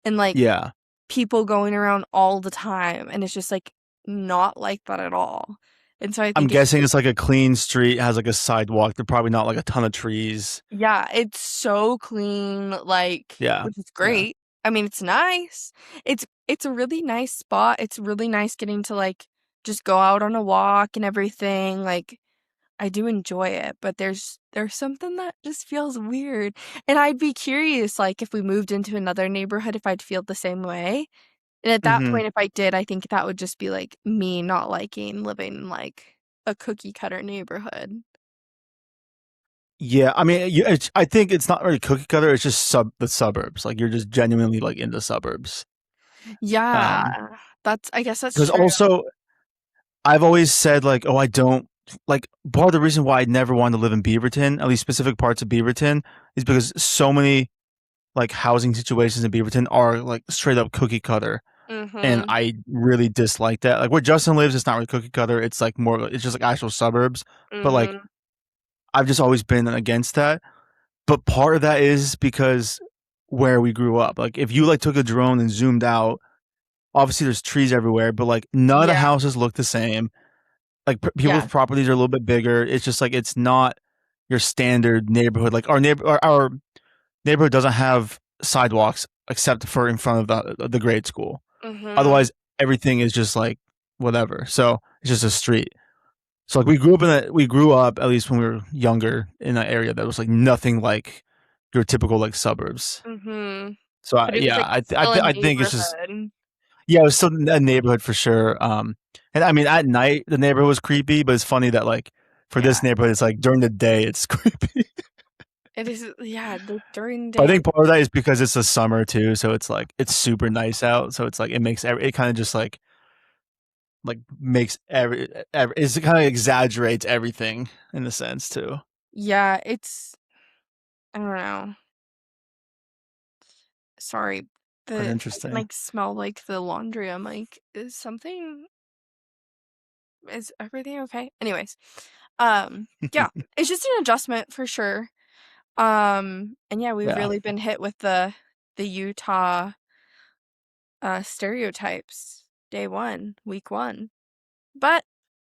and like Yeah, people going around all the time, and it's just like not like that at all. And so I I'm think it's guessing it's like a clean street, has like a sidewalk. They're probably not like a ton of trees. yeah, it's so clean, like, Yeah, which is yeah. great. I mean, it's nice. It's a really nice spot. It's really nice getting to like just go out on a walk and everything. Like I do enjoy it, but there's something that just feels weird. And I'd be curious like if we moved into another neighborhood if I'd feel the same way. And at that Hmm. point if I did, I think that would just be like me not liking living in like a cookie cutter neighborhood. Yeah, I mean, I think it's not really cookie cutter. It's just the suburbs. Like you're just genuinely like in the suburbs. Yeah, Um, that's I guess that's because true. also I've always said like, oh, I don't like part of the reason why I never wanted to live in Beaverton, at least specific parts of Beaverton, is because so many like housing situations in Beaverton are like straight up cookie cutter, and Mhm. I really dislike that. Like where Justin lives, it's not really cookie cutter. It's like more, it's just like actual suburbs. But like Mhm. I've just always been against that. But part of that is because where we grew up. Like if you like took a drone and zoomed out, obviously there's trees everywhere, but like none of the Yeah. houses look the same. Like people's Yeah. properties are a little bit bigger. It's just like it's not your standard neighborhood. Like our neighborhood doesn't have sidewalks except for in front of the grade school. Mhm. Otherwise, everything is just like whatever. So it's just a street. So like we grew up at least when we were younger in an area that was like nothing like your typical like suburbs. Mhm. So But it was, yeah, like, still a I think it's just neighborhood. yeah, it was still a neighborhood for sure. And I mean at night the neighborhood was creepy, but it's funny that like for Yeah. this neighborhood it's like during the day it's creepy. It is yeah, the during the But I day. think part of that is because it's the summer too, so it's like it's super nice out. So it's like it makes it kind of just like makes every it kind of exaggerates everything in a sense too. Yeah, it's I don't know. Sorry. But I can, interesting. like, smell, like, the laundry. I'm like, is everything okay?" Anyways, yeah, it's just an adjustment for sure. And yeah, we've Yeah. really been hit with the Utah stereotypes day one, week one. But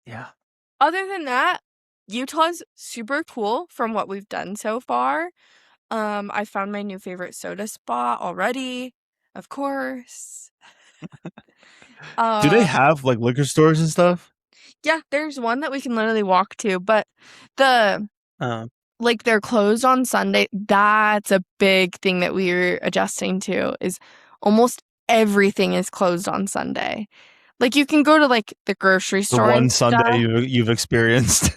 Yeah. other than that, Utah's super cool from what we've done so far. I found my new favorite soda spot already, of course. Do they Uh, have like liquor stores and stuff? yeah, there's one that we can literally walk to, but the Uh, like they're closed on Sunday. That's a big thing that we're adjusting to is almost everything is closed on Sunday. Like you can go to like the grocery the store one and Sunday stuff. you've experienced.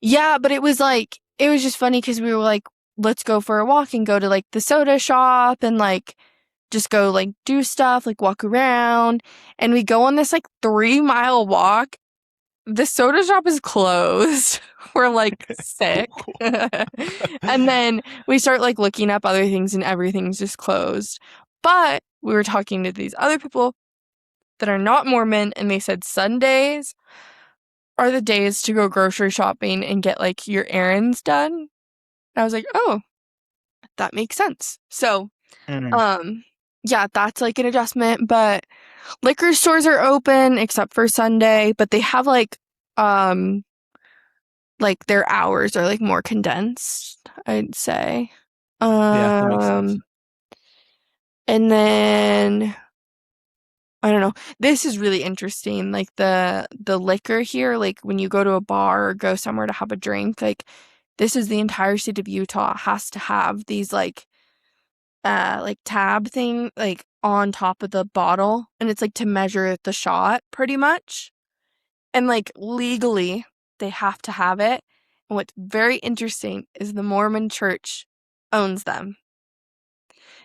Yeah, but it was like it was just funny because we were like, let's go for a walk and go to like the soda shop and like just go like do stuff, like walk around. And we go on this like 3 mile walk. The soda shop is closed. We're like sick. And then we start like looking up other things and everything's just closed. But we were talking to these other people that are not Mormon and they said Sundays are the days to go grocery shopping and get like your errands done. And I was like, "Oh, that makes sense." So, Mm. um yeah, that's like an adjustment, but liquor stores are open except for Sunday, but they have um like their hours are like more condensed, I'd say. Yeah, that makes sense. Um and then I don't know. This is really interesting. Like the liquor here, like when you go to a bar or go somewhere to have a drink, like this is the entire state of Utah has to have these like tab thing like on top of the bottle and it's like to measure the shot pretty much. And like legally they have to have it. And what's very interesting is the Mormon church owns them.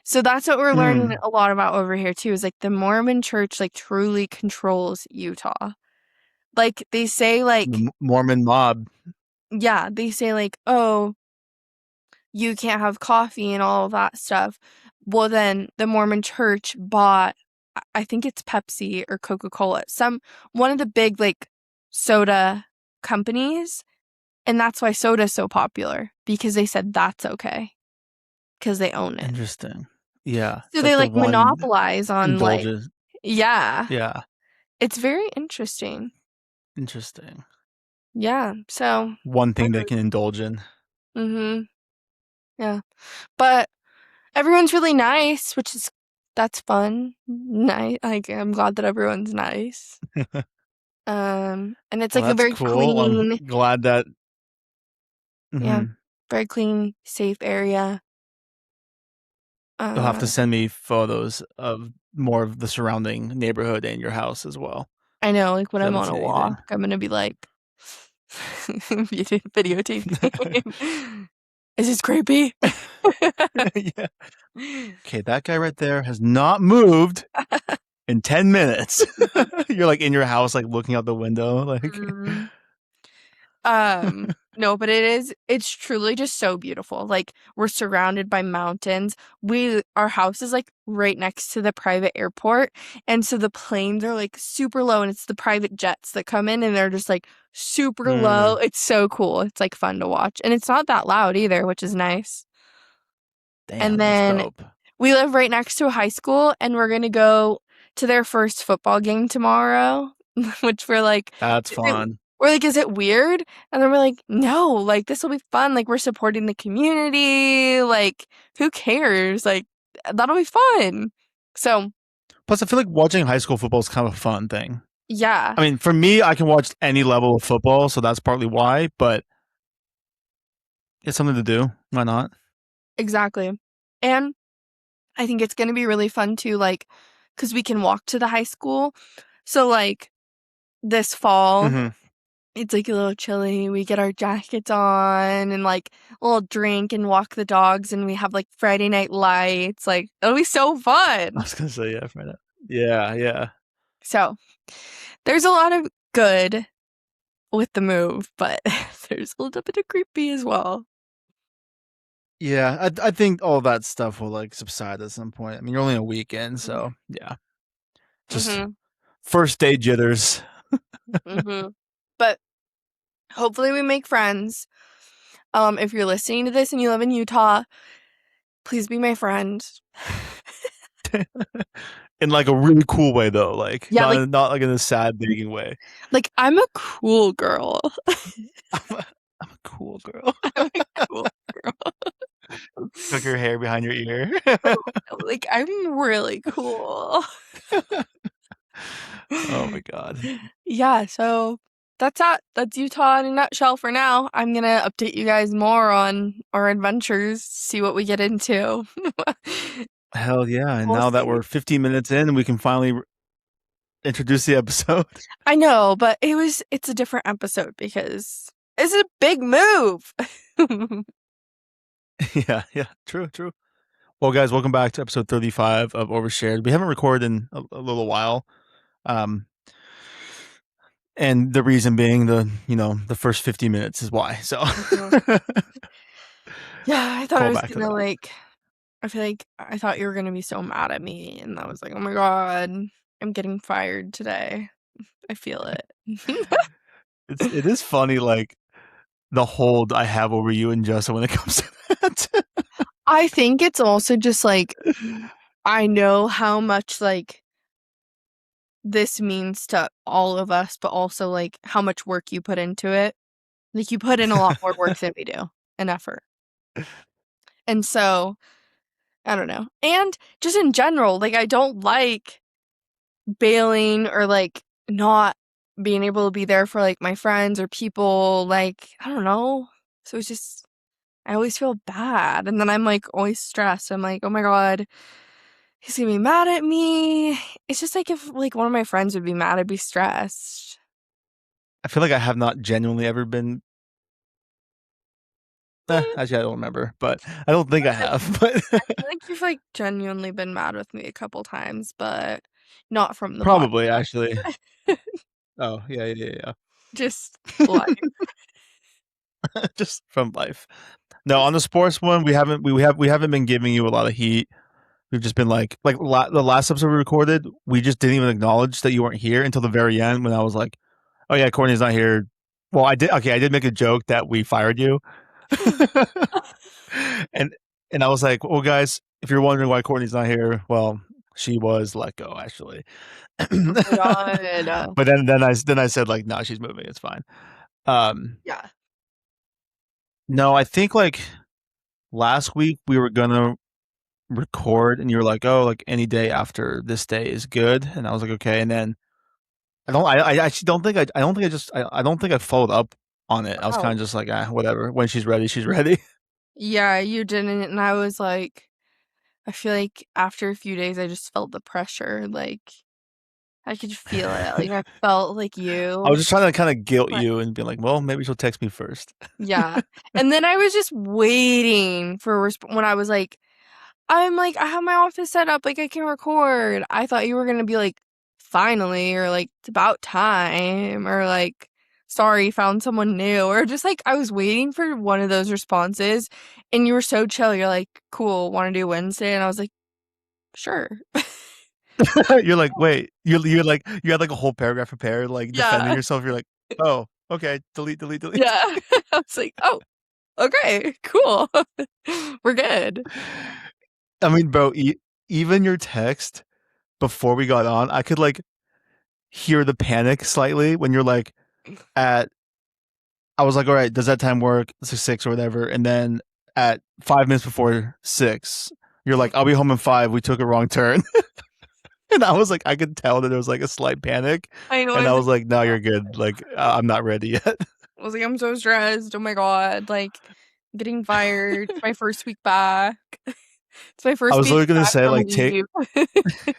So that's what we're learning Mm. a lot about over here too, is like the Mormon church like truly controls Utah. Like they say The like Mormon mob. yeah, they say like, "Oh, you can't have coffee and all of that stuff." Well, then the Mormon church bought I think it's Pepsi or Coca-Cola, some one of the big like soda companies, and that's why soda's so popular because they said that's okay because they own it. Interesting. Yeah, So it's they like the like one monopolize on like indulgence. yeah. Yeah, It's very interesting. interesting. Yeah. So One thing they can indulge in. mhm. Yeah. But everyone's really nice, which is that's fun. Nice. Like I'm glad that everyone's nice. And it's Well, like a that's very cool. I'm clean, glad that. yeah, Mhm. very clean, safe area. You'll have to Uh, send me photos of more of the surrounding neighborhood and your house as well. I know, like when 'Cause I I'm haven't on a seen anything. walk, I'm gonna be like videotaping. Is this creepy? Yeah. Okay, that guy right there has not moved in 10 minutes. You're like in your house, like looking out the window, like. Mm. No, but it's truly just so beautiful. Like we're surrounded by mountains. Our house is like right next to the private airport. And so the planes are like super low and it's the private jets that come in and they're just like super low. Mm, It's so cool. It's like fun to watch. And it's not that loud either, which is nice. And damn, that's then dope. we live right next to a high school and we're gonna go to their first football game tomorrow, which That's is it fun. we're like, "Is it weird?" And then we're like, "No, like, this will be fun, like, we're supporting the community, like, who cares? Like, that'll be fun." So, Plus, I feel like watching high school football is kind of a fun thing. yeah, I mean, for me, I can watch any level of football, so that's partly why, but it's something to do. Why not? exactly. And I think it's gonna be really fun too, like, because we can walk to the high school. So, like, this fall, Hmm. it's, like, a little chilly, we get our jackets on and, like, a little drink and walk the dogs, and we have, like, Friday night lights, like, it'll be so I fun. was gonna say, yeah, for that. Yeah, yeah. So, there's a lot of good with the move, but there's a little bit of creepy as well. Yeah, I think all that stuff will like subside at some point. I mean, you're only a weekend, so yeah. Just Mhm. first day jitters. Mhm. But hopefully we make friends. If you're listening to this and you live in Utah, please be my friend. In like a really cool way though, like Yeah, not like in a sad begging way. like I'm a cool girl. I'm a, I'm a cool girl. I'm a cool girl. Tuck your hair behind your ear. Like, I'm really cool. Oh my god. Yeah, so that's that. That's Utah in a nutshell for now. I'm gonna update you guys more on our adventures, see what we get into. Hell yeah. And We'll now that see. we're 15 minutes in, we can finally introduce the episode. I know, but it's a different episode because it's a big move. Yeah, yeah. True, true. Well, guys, welcome back to episode 35 of Overshared. We haven't recorded in a little while. Um, and the reason being the first 50 minutes is why. So Mhm. Yeah, I thought I call was back to gonna that. like I feel like I thought you were gonna be so mad at me, and I was like, "Oh my god, I'm getting fired today." I feel it. It is funny, like the hold I have over you and Justin when it comes to that. I think it's also just like I know how much like this means to all of us, but also like how much work you put into it. Like you put in a lot more work than we do and effort. And so, I don't know. And just in general, like I don't like bailing or like not being able to be there for like my friends or people. Like, I don't know. So it's just, I always feel bad. And then I'm like always stressed. I'm like, oh my God, he's gonna be mad at me. It's just like if like one of my friends would be mad, I'd be stressed. I feel like I have not genuinely ever been. Eh, Actually, I don't remember, but I don't think I have. But I feel like you've like genuinely been mad with me a couple times, but not from the podcast. probably actually. Oh yeah, yeah, yeah. Just life. Just from life. No, on the sports one, we haven't been giving you a lot of heat. We've just been the last episode we recorded. We just didn't even acknowledge that you weren't here until the very end when I was like, "Oh yeah, Courtney's not here." Well, I did. Okay, I did make a joke that we fired you, and and I was like, "Well, guys, if you're wondering why Courtney's not here, well, she was let go actually." Oh my God. But then I said like, "No, she's moving. It's fine." Um, Yeah. no, I think like last week we were gonna record and you're like, oh, like any day after this day is good. And I was like, okay. And then I actually don't think I don't think I don't think I followed up on it. I was kind Wow. of just like, whatever. When she's ready, she's ready. Yeah, you didn't. And I was like, I feel like after a few days, I just felt the pressure. Like, I could feel it. Like, I felt like I was you. just trying to kind of guilt But you and be like, well, maybe she'll text me first. yeah. And then I was just waiting for a when I was like, I'm like, I have my office set up, like I can record. I thought you were gonna be like, finally, or like it's about time, or like, sorry, found someone new, or just like I was waiting for one of those responses, and you were so chill. You're like, cool, want to do Wednesday? And I was like, sure. You're like, wait, you're like you had like a whole paragraph prepared, like defending Yeah, yourself. You're like, oh, okay, delete, delete, delete. yeah. I was like, oh, okay, cool. We're good. I mean, bro, even your text before we got on, I could like hear the panic slightly when you're like at I was like, all right, does that time work? It's like 6 or whatever. And then at 5 minutes before 6, you're like, I'll be home in 5. We took a wrong turn. And I was like, I could tell that there was like a slight panic. I know. I And I was was like, like, no, yeah. you're good. Like, I'm not ready yet. I was like, I'm so stressed. Oh my God. Like, getting fired. It's my first week back. It's my I first was week literally going to back say, from like, take, leave.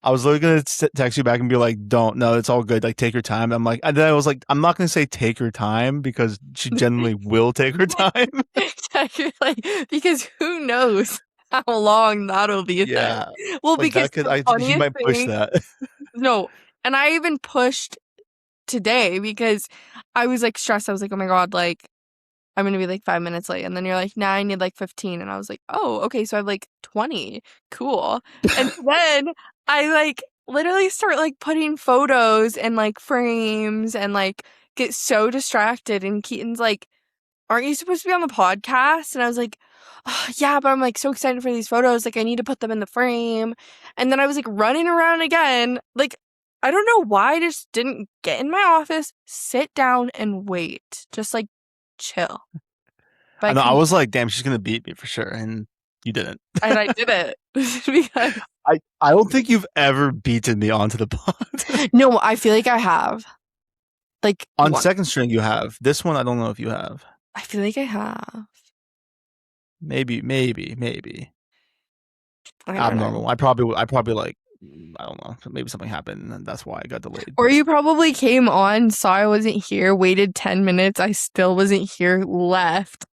I was literally going to text you back and be like, don't, no, it's all good. Like, take your time. I'm like, and then I was like, I'm not going to say take your time because she generally will take her time. Like, because who knows how long that'll be there. Yeah. Well, Like, because the she funniest might push thing, that. no, and I even pushed today because I was like stressed. I was like, oh my God, like, I'm gonna be like 5 minutes late. And then you're like, nah, I need like 15. And I was like, oh, okay, so I have like 20. Cool. And then I like literally start like putting photos and like frames and like get so distracted. And Keaton's like, aren't you supposed to be on the podcast? And I was like, oh, yeah, but I'm like so excited for these photos. Like, I need to put them in the frame. And then I was like running around again. Like, I don't know why I just didn't get in my office, sit down, and wait. Just like chill. but I I know. I couldn't, was like, damn, she's gonna beat me for sure, and you didn't. and I did it because I don't think you've ever beaten me onto the pod. no, I feel like I have like On one. second string, you have. This one, I don't know if you have. I feel like I have. Maybe. I don't know. Abnormal. I probably like, I don't know. Maybe something happened, and that's why I got delayed. Or But you probably came on, saw I wasn't here, waited 10 minutes, I still wasn't here, left.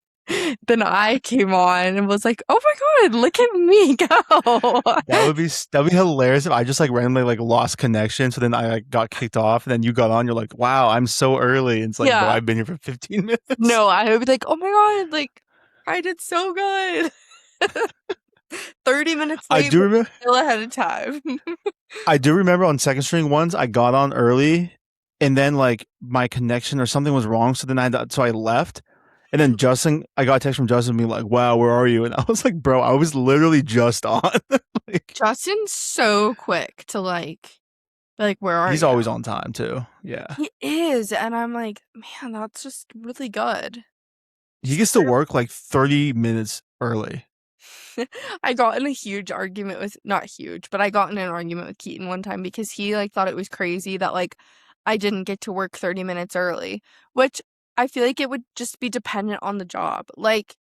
Then I came on and was like, "Oh my god, look at me go!" that'd be hilarious if I just like randomly like lost connection. So then I like, got kicked off, and then you got on. You're like, wow, I'm so early. And it's like, bro, Yeah. I've been here for 15 minutes. No, I would be like, "Oh my god, like I did so good." 30 minutes I late, do but remember. still ahead of time. I do remember on second string ones, I got on early, and then like my connection or something was wrong. So then I left, and then Justin, I got a text from Justin being like, "Wow, where are you?" And I was like, "Bro, I was literally just on." Like, Justin's so quick to be like, "Where are he's you?" always on time too. Yeah, He is, and I'm like, "Man, that's just really good." he gets to work like 30 minutes early. I got in a huge argument with, not huge, but I got in an argument with Keaton one time because he like thought it was crazy that like I didn't get to work 30 minutes early, which I feel like it would just be dependent on the job. Like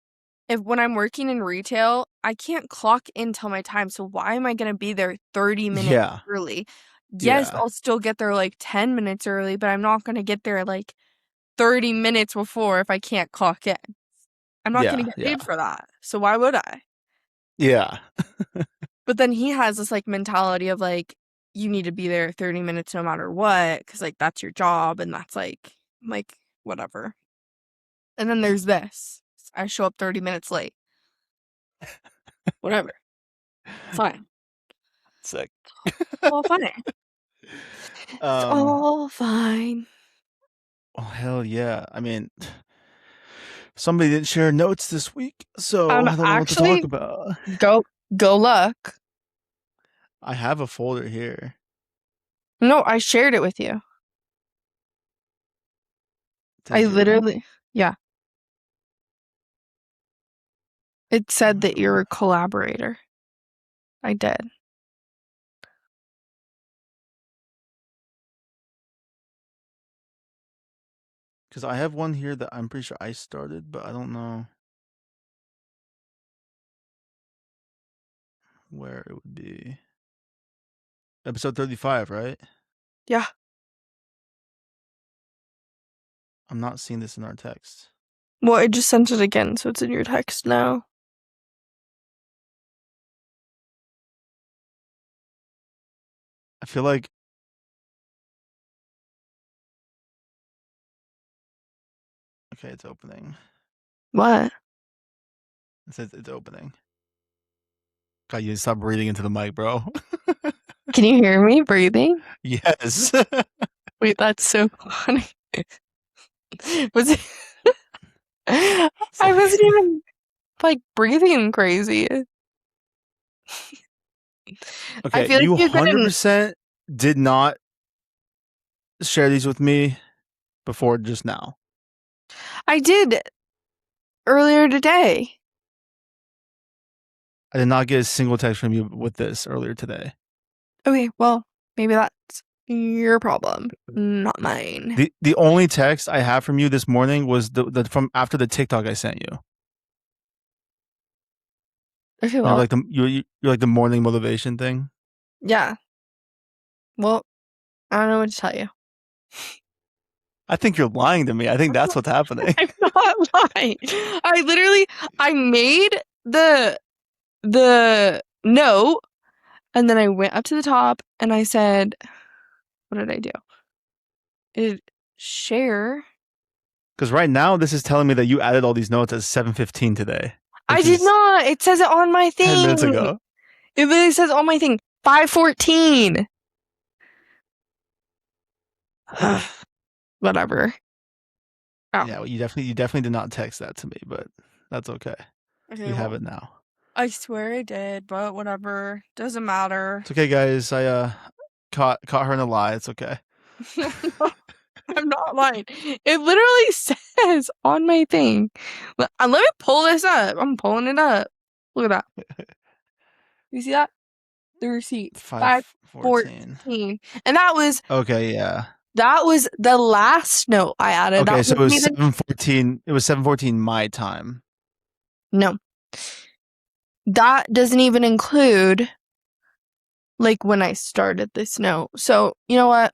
if when I'm working in retail, I can't clock in till my time, so why am I going to be there 30 minutes Yeah, early? Yes, yeah, I'll still get there like 10 minutes early, but I'm not going to get there like 30 minutes before if I can't clock in. I'm not going to get yeah, paid for that. So why would I? yeah, But then he has this like mentality of like you need to be there 30 minutes no matter what because like that's your job and that's like I'm like whatever. And then there's this. I show up 30 minutes late. Whatever. Fine. sick. All fine. It's Um, all fine. oh hell yeah. I mean, somebody didn't share notes this week, so I don't know what to talk Actually about. go luck. I have a folder here. No, I shared it with you. I Did you? literally yeah. It said that you're a collaborator. I did. Because I have one here that I'm pretty sure I started, but I don't know where it would be. Episode 35, right? Yeah. I'm not seeing this in our text. Well, I just sent it again, so it's in your text now. I feel like. Okay, it's opening. What? It says it's opening. God, you need to stop breathing into the mic, bro. Can you hear me breathing? Yes. Wait, that's so funny. Was it? I wasn't even like breathing crazy. I Okay, feel like you you couldn't. 100% did not share these with me before just now. I did earlier today. I did not get a single text from you with this earlier today. Okay, well, maybe that's your problem, not mine. The only text I have from you this morning was the from after the TikTok I sent you. Okay, Remember, well, like you're like the morning motivation thing. yeah. Well, I don't know what to tell you. I think you're lying to me. I think that's what's happening. I'm not lying. I made the note and then I went up to the top and I said, what did I do? It share. Because right now, this is telling me that you added all these notes at 7:15 today. I did not. It says it on my 10 minutes thing. ago. It literally says on my thing 5:14. Whatever. Oh. Yeah, well, you definitely did not text that to me, but that's okay. Okay, We have well, it now. I swear I did, but whatever. Doesn't matter. It's okay, guys. I caught her in a lie. It's okay. I'm not lying. It literally says on my thing. Let me pull this up. I'm pulling it up. Look at that. You see that? The receipt. 514. 514. And that was Okay, yeah. the last note I added. Okay, That so it wasn't was even 7:14. It was 7:14 my time. no. That doesn't even include like when I started this note. So you know what?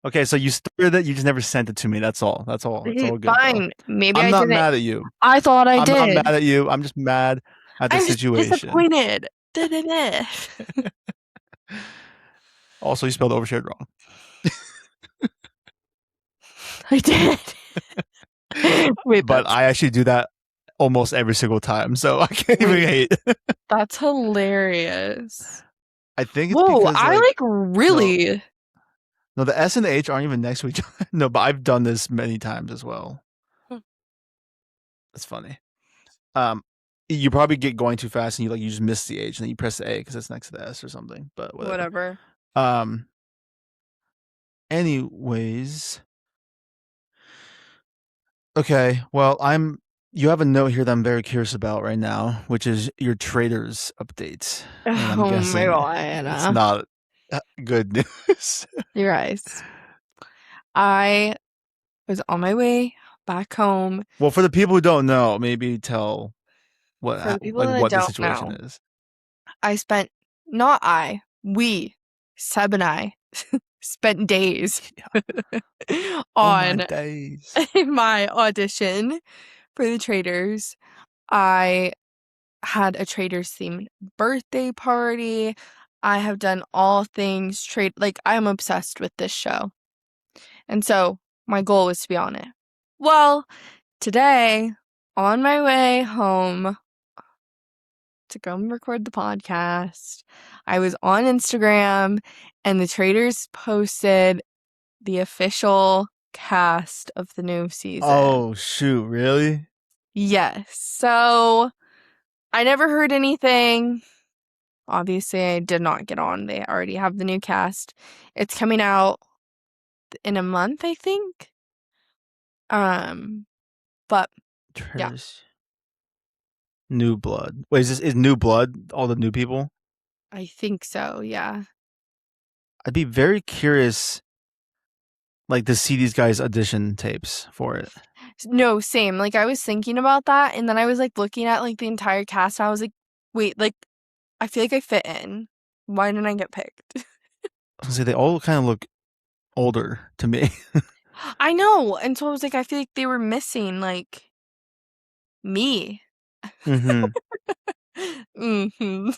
Okay, so you started it, you just never sent it to me. That's all. That's all. It's all good, though. Fine. Maybe I'm I not didn't. mad at you. I thought I I'm not did. mad at you. I'm just mad at the I'm just situation. disappointed. Da-da-da. Also, you spelled overshared wrong. I did. Wait, But I actually do that almost every single time, so I can't even hate. that's hilarious. I think it's Whoa, because I like like really. no, the S and the H aren't even next to each other. No, but I've done this many times as well. Hmm. It's funny. You probably get going too fast and you just miss the H and then you press the A because it's next to the S or something. But whatever. Whatever. Um. Anyways, okay. Well, you have a note here that I'm very curious about right now, which is your Traitors update, and I'm Oh my guessing it's god. not good news. You guys. I was on my way back home. Well, for the people who don't know, maybe tell For the people like that what the don't situation know, is. we, Seb and I, spent days Oh my on days. my audition for the Traitors. I had a Traitors themed birthday party. I have done all things trade. Like, I'm obsessed with this show. And so my goal was to be on it. Well, today, on my way home to go and record the podcast, I was on Instagram and the Traitors posted the official cast of the new season. Oh shoot! Really? Yes. So I never heard anything. Obviously, I did not get on. They already have the new cast. It's coming out in a month, I think. But yeah, Traitors. New blood. Wait, is new blood all the new people? I think so. Yeah. I'd be very curious, like to see these guys audition tapes for it. No, same. Like I was thinking about that, and then I was like looking at like the entire cast. And I was like, wait, like I feel like I fit in. Why didn't I get picked? I was gonna say they all kind of look older to me. I know, and so I was like, I feel like they were missing like me. Mm-hmm. hmm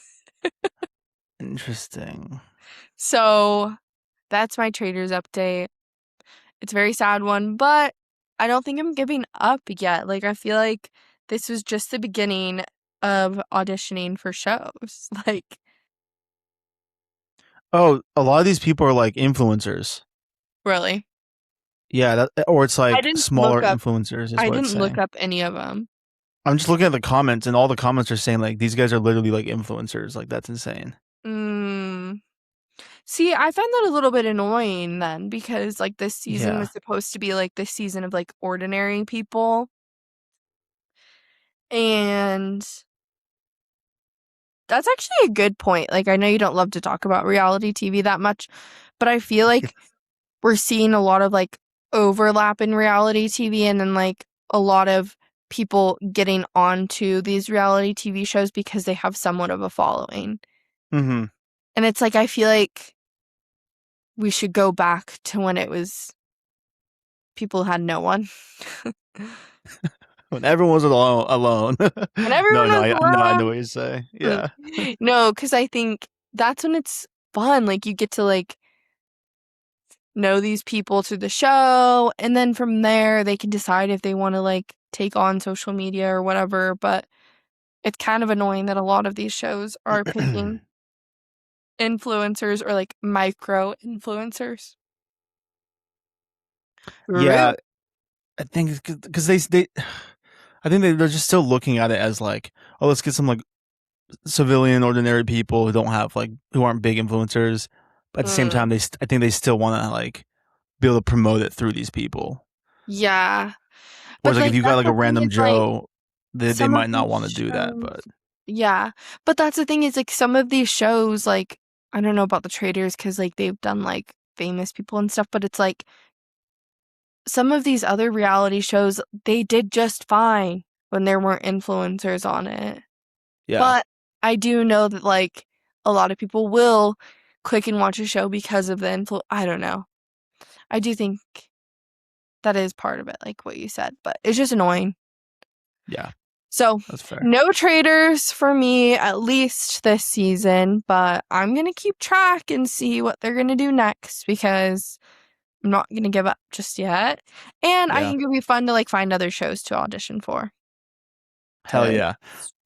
Interesting. So that's my Traitors update. It's a very sad one, but I don't think I'm giving up yet. Like I feel like this was just the beginning of auditioning for shows. Like Oh, a lot of these people are like influencers. really. Yeah, or it's I like didn't smaller look up influencers is I what it's didn't look saying. up any of them. I'm just looking at the comments, and all the comments are saying like these guys are literally like influencers. Like that's insane. Mm. See, I find that a little bit annoying then because like this season Yeah. was supposed to be like this season of like ordinary people. And that's actually a good point. Like I know you don't love to talk about reality TV that much, but I feel like we're seeing a lot of like overlap in reality TV and then like a lot of people getting onto these reality TV shows because they have somewhat of a following. Mm-hmm. And it's like I feel like we should go back to when it was people had no one. When everyone was alone. When No, everyone no, was I know alone. what you're saying. Yeah. No, because I think that's when it's fun. Like you get to like know these people through the show, and then from there they can decide if they want to like take on social media or whatever. But it's kind of annoying that a lot of these shows are picking influencers or like micro influencers. Yeah, Rude. I think because I think they're just still looking at it as like, oh, let's get some like civilian, ordinary people who don't have like who aren't big influencers. But at the same Mm, time, I think they still want to like be able to promote it through these people. Yeah. Whereas But like if like you got that's like a the thing random is like Joe, they some of might not these want to do that. But shows, yeah. But that's the thing is like some of these shows, like I don't know about the Traitors because like they've done like famous people and stuff, but it's like some of these other reality shows, they did just fine when there weren't influencers on it. yeah, But I do know that like a lot of people will click and watch a show because of the I don't know. I do think that is part of it, like what you said, but it's just annoying. yeah, So, that's fair. no Traitors for me, at least this season, but I'm going to keep track and see what they're going to do next because I'm not going to give up just yet. And I Yeah, think it'll be fun to like find other shows to audition for. hell To, yeah.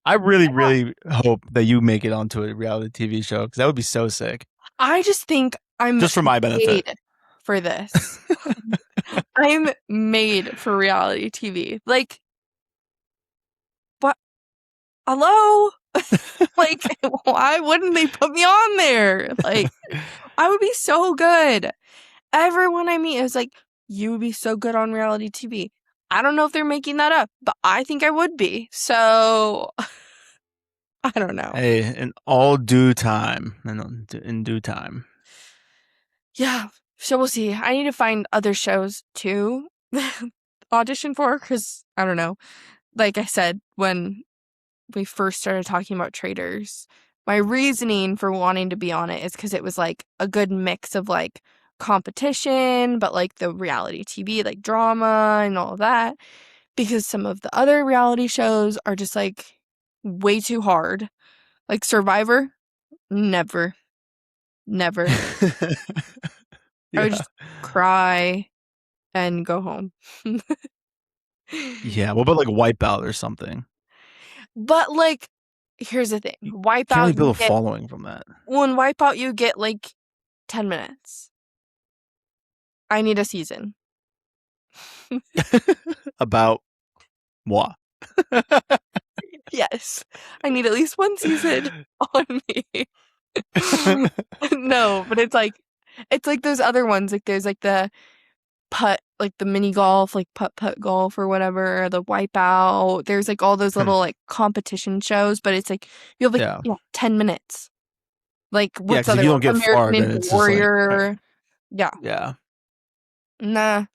I really, yeah. really hope that you make it onto a reality TV show because that would be so sick. I just think I'm Just for my benefit. made for this. I'm made for reality TV. Like, what? Hello? Like, why wouldn't they put me on there? Like, I would be so good. Everyone I meet is like, you would be so good on reality TV. I don't know if they're making that up, but I think I would be. So, I don't know. Hey, in all due time, in due time. Yeah. So we'll see. I need to find other shows to audition for because I don't know. Like I said, when we first started talking about Traitors, my reasoning for wanting to be on it is because it was like a good mix of like competition, but like the reality TV, like drama and all of that. Because some of the other reality shows are just like way too hard. Like Survivor, never, never. I would Yeah. just cry and go home. Yeah. What about like Wipeout or something? But like, here's the thing: You can't really Wipeout, you build a get following from that. one Wipeout, you get like 10 minutes. I need a season. About what? Yes, I need at least one season on me. No, but it's like those other ones. Like there's like the putt, like the mini golf, like putt golf or whatever, or the Wipeout. There's like all those little like competition shows, but it's like you have like Yeah. 10 minutes. Like Yeah, what's the because if other you one? don't get far, American then Ninja it's just like, Warrior. Yeah, yeah. nah,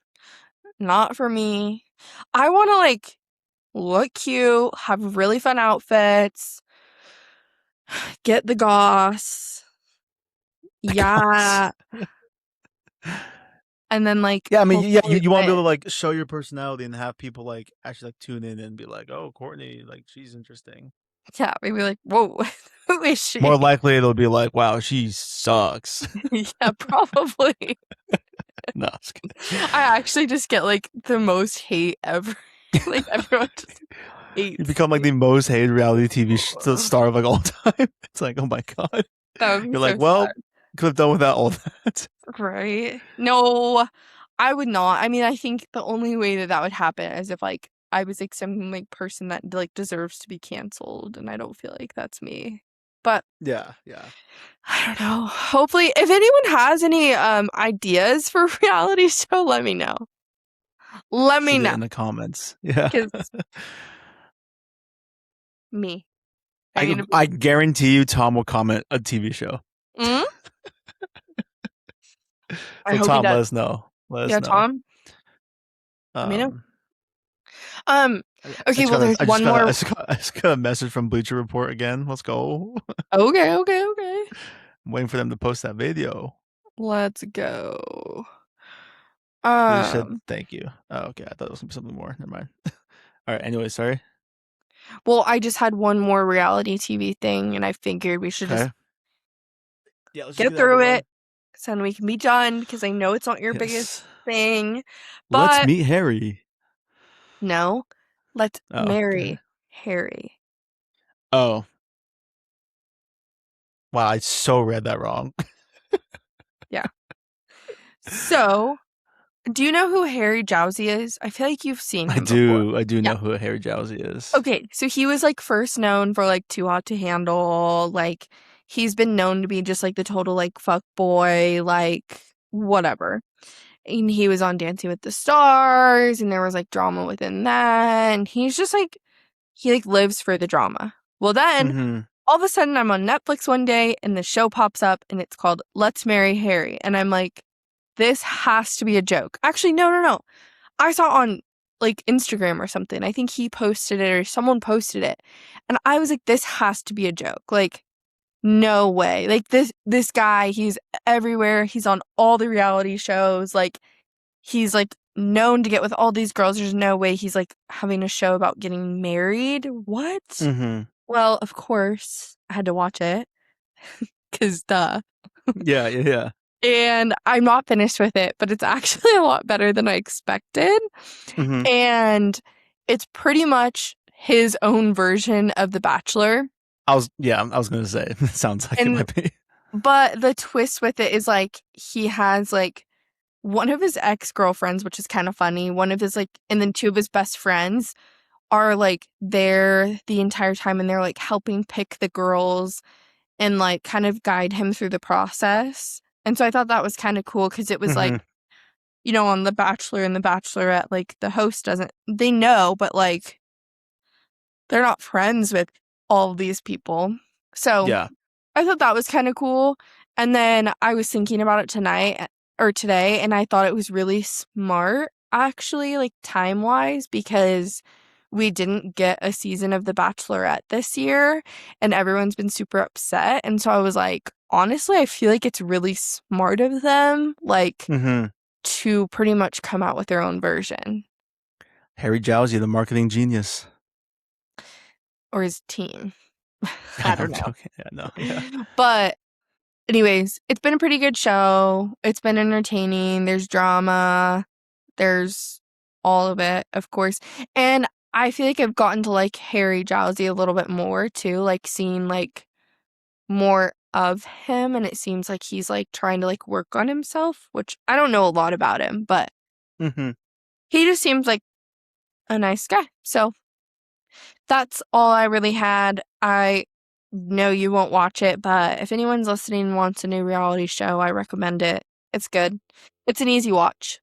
not for me. I want to like look cute, have really fun outfits, get the goss. Gosh. Yeah, and then like Yeah, I mean, yeah, hopefully you want to be win. able to like show your personality and have people like actually like tune in and be like, oh, Courtney, like she's interesting. Yeah, maybe like, whoa, who is she? More likely it'll be like, wow, she sucks. Yeah, probably. No, just I actually just get like the most hate ever. Like everyone just you hates become like me. the most hated reality TV star of like all time. It's like, oh my god. That would be You're so like, well, sad, could have done without all that. right? No, I would not. I mean, I think the only way that that would happen is if like I was like some like person that like deserves to be canceled, and I don't feel like that's me. But Yeah, yeah. I don't know. Hopefully, if anyone has any ideas for reality show, let me know. Let me Shoot it know, in the comments. Yeah. because me, I I need to be. I guarantee you Tom will comment a TV show. Mm? I So hope he Tom, does. let us know. Let us Yeah, know. Tom, let me know. Um Um, I okay, just well, got a there's one more. I just got a message from Bleacher Report again. Let's go. Okay, okay, okay. I'm waiting for them to post that video. Let's go. They said Um, thank you. Oh, okay. I thought it was gonna be something more. Never mind. All right. Anyway, sorry. well, I just had one more reality TV thing, and I figured we should just Okay. Yeah, let's just get get it out of the through way. it so then we can be done because I know it's not your biggest Yes. thing. Let's But meet Harry. no, let's Oh, okay. marry Harry. Oh, wow. I so read that wrong. Yeah. So, do you know who Harry Jowsey is? I feel like you've seen I him before. do. I do Yeah. know who Harry Jowsey is. Okay, so he was like first known for like Too Hot to Handle. Like he's been known to be just like the total like fuck boy, like whatever. and he was on Dancing with the Stars, and there was like drama within that, and he's just like he like lives for the drama. Well, then Mm-hmm. all of a sudden I'm on Netflix one day and the show pops up and it's called Let's Marry Harry, and I'm like, this has to be a joke. Actually, no. I saw it on like Instagram or something. I think he posted it or someone posted it, and I was like, this has to be a joke. Like, no way. Like this guy, he's everywhere. He's on all the reality shows. Like, he's like known to get with all these girls. There's no way he's like having a show about getting married. What? Mm-hmm. Well, of course, I had to watch it because duh. Yeah, yeah, yeah. And I'm not finished with it, but it's actually a lot better than I expected. Mm-hmm. And it's pretty much his own version of The Bachelor. I was gonna say it sounds like it And might be. but the twist with it is like he has like one of his ex-girlfriends, which is kind of funny, one of his like, and then two of his best friends are like there the entire time, and they're like helping pick the girls and like kind of guide him through the process. And so I thought that was kind of cool because it was Mm-hmm. like, on The Bachelor and The Bachelorette, like the host doesn't, they know, but like they're not friends with all of these people. So Yeah. I thought that was kind of cool. And then I was thinking about it tonight or today, and I thought it was really smart, actually, like time wise, because we didn't get a season of The Bachelorette this year, and everyone's been super upset. And so I was like, honestly, I feel like it's really smart of them, like, Mm-hmm. to pretty much come out with their own version Harry Jowsey, the marketing genius. or his team. I I know, don't I'm know. joking. Yeah, no, yeah. But anyways, it's been a pretty good show. It's been entertaining. There's drama. There's all of it, of course. And I feel like I've gotten to like Harry Jowsey a little bit more too, like seeing like more of him, and it seems like he's like trying to like work on himself, which I don't know a lot about him, but Mm-hmm. he just seems like a nice guy. So that's all I really had. I know you won't watch it, but if anyone's listening and wants a new reality show, I recommend it. It's good. It's an easy watch.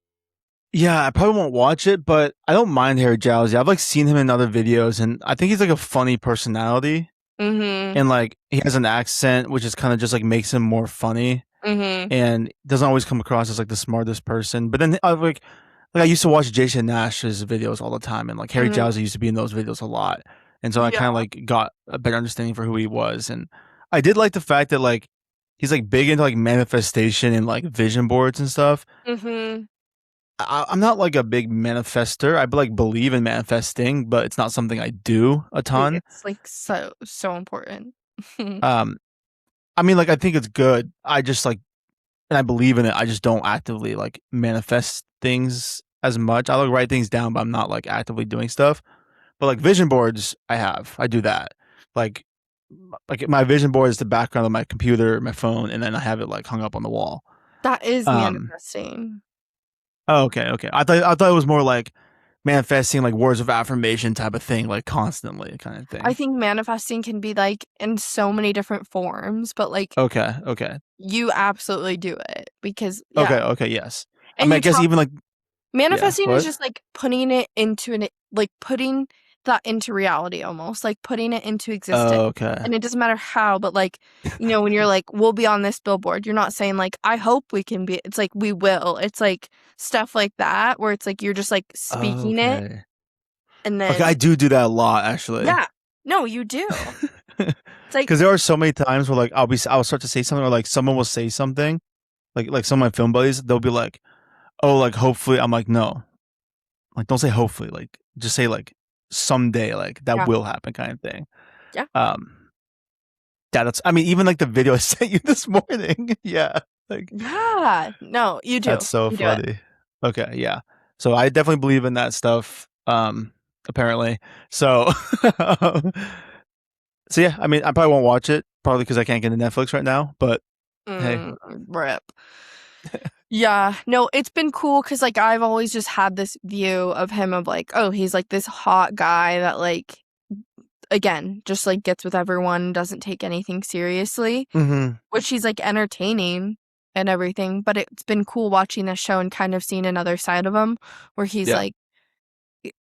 Yeah, I probably won't watch it, but I don't mind Harry Jowsey. I've like seen him in other videos, and I think he's like a funny personality, Mhm. and like he has an accent, which is kind of just like makes him more funny, Mhm. and doesn't always come across as like the smartest person. But then I like I used to watch Jason Nash's videos all the time, and like Harry Mhm. Jowsey used to be in those videos a lot, and so I Yeah. kind of like got a better understanding for who he was, and I did like the fact that like he's like big into like manifestation and like vision boards and stuff. Mhm. I'm not like a big manifester. I like believe in manifesting, but it's not something I do a ton. It's like so important. Um, I mean, like I think it's good. I just like, and I believe in it. I just don't actively like manifest things as much. I like write things down, but I'm not like actively doing stuff. But like vision boards, I do that. Like, like my vision board is the background of my computer, my phone, and then I have it like hung up on the wall. That is Um, manifesting. oh, okay. I thought it was more like manifesting like words of affirmation type of thing, like constantly kind of I thing. think manifesting can be like in so many different forms, but like Okay. you absolutely do it because yeah. Okay, yes. I And mean, I you guess talk even like yeah, manifesting is what? just like putting it into an like putting that into reality almost, like putting it into existence. Okay. And it doesn't matter how, but like, when you're like, we'll be on this billboard, you're not saying like, I hope we can be. It's like, we will. It's like stuff like that where it's like you're just like speaking it Okay. and Okay, I then do that a lot actually. yeah. No, you do. It's like Because there are so many times where like I'll start to say something or like someone will say something like some of my film buddies they'll be like, oh, like hopefully. I'm like, no, like don't say hopefully, like just say like someday, like that yeah. will happen kind of thing. Yeah. Um, yeah, that's I mean even like the video I sent you this morning. Yeah, like Yeah. No, you do. that's so You do it. funny. Okay, yeah. So I definitely believe in that stuff. Apparently. So so yeah, I mean I probably won't watch it, probably because I can't get into Netflix right now, but hey. Mm, rip. Yeah, no, it's been cool because like I've always just had this view of him of like, oh, he's like this hot guy that like again just like gets with everyone, doesn't take anything seriously, Mm-hmm. which he's like entertaining. and everything, but it's been cool watching this show and kind of seeing another side of him where he's Yeah. like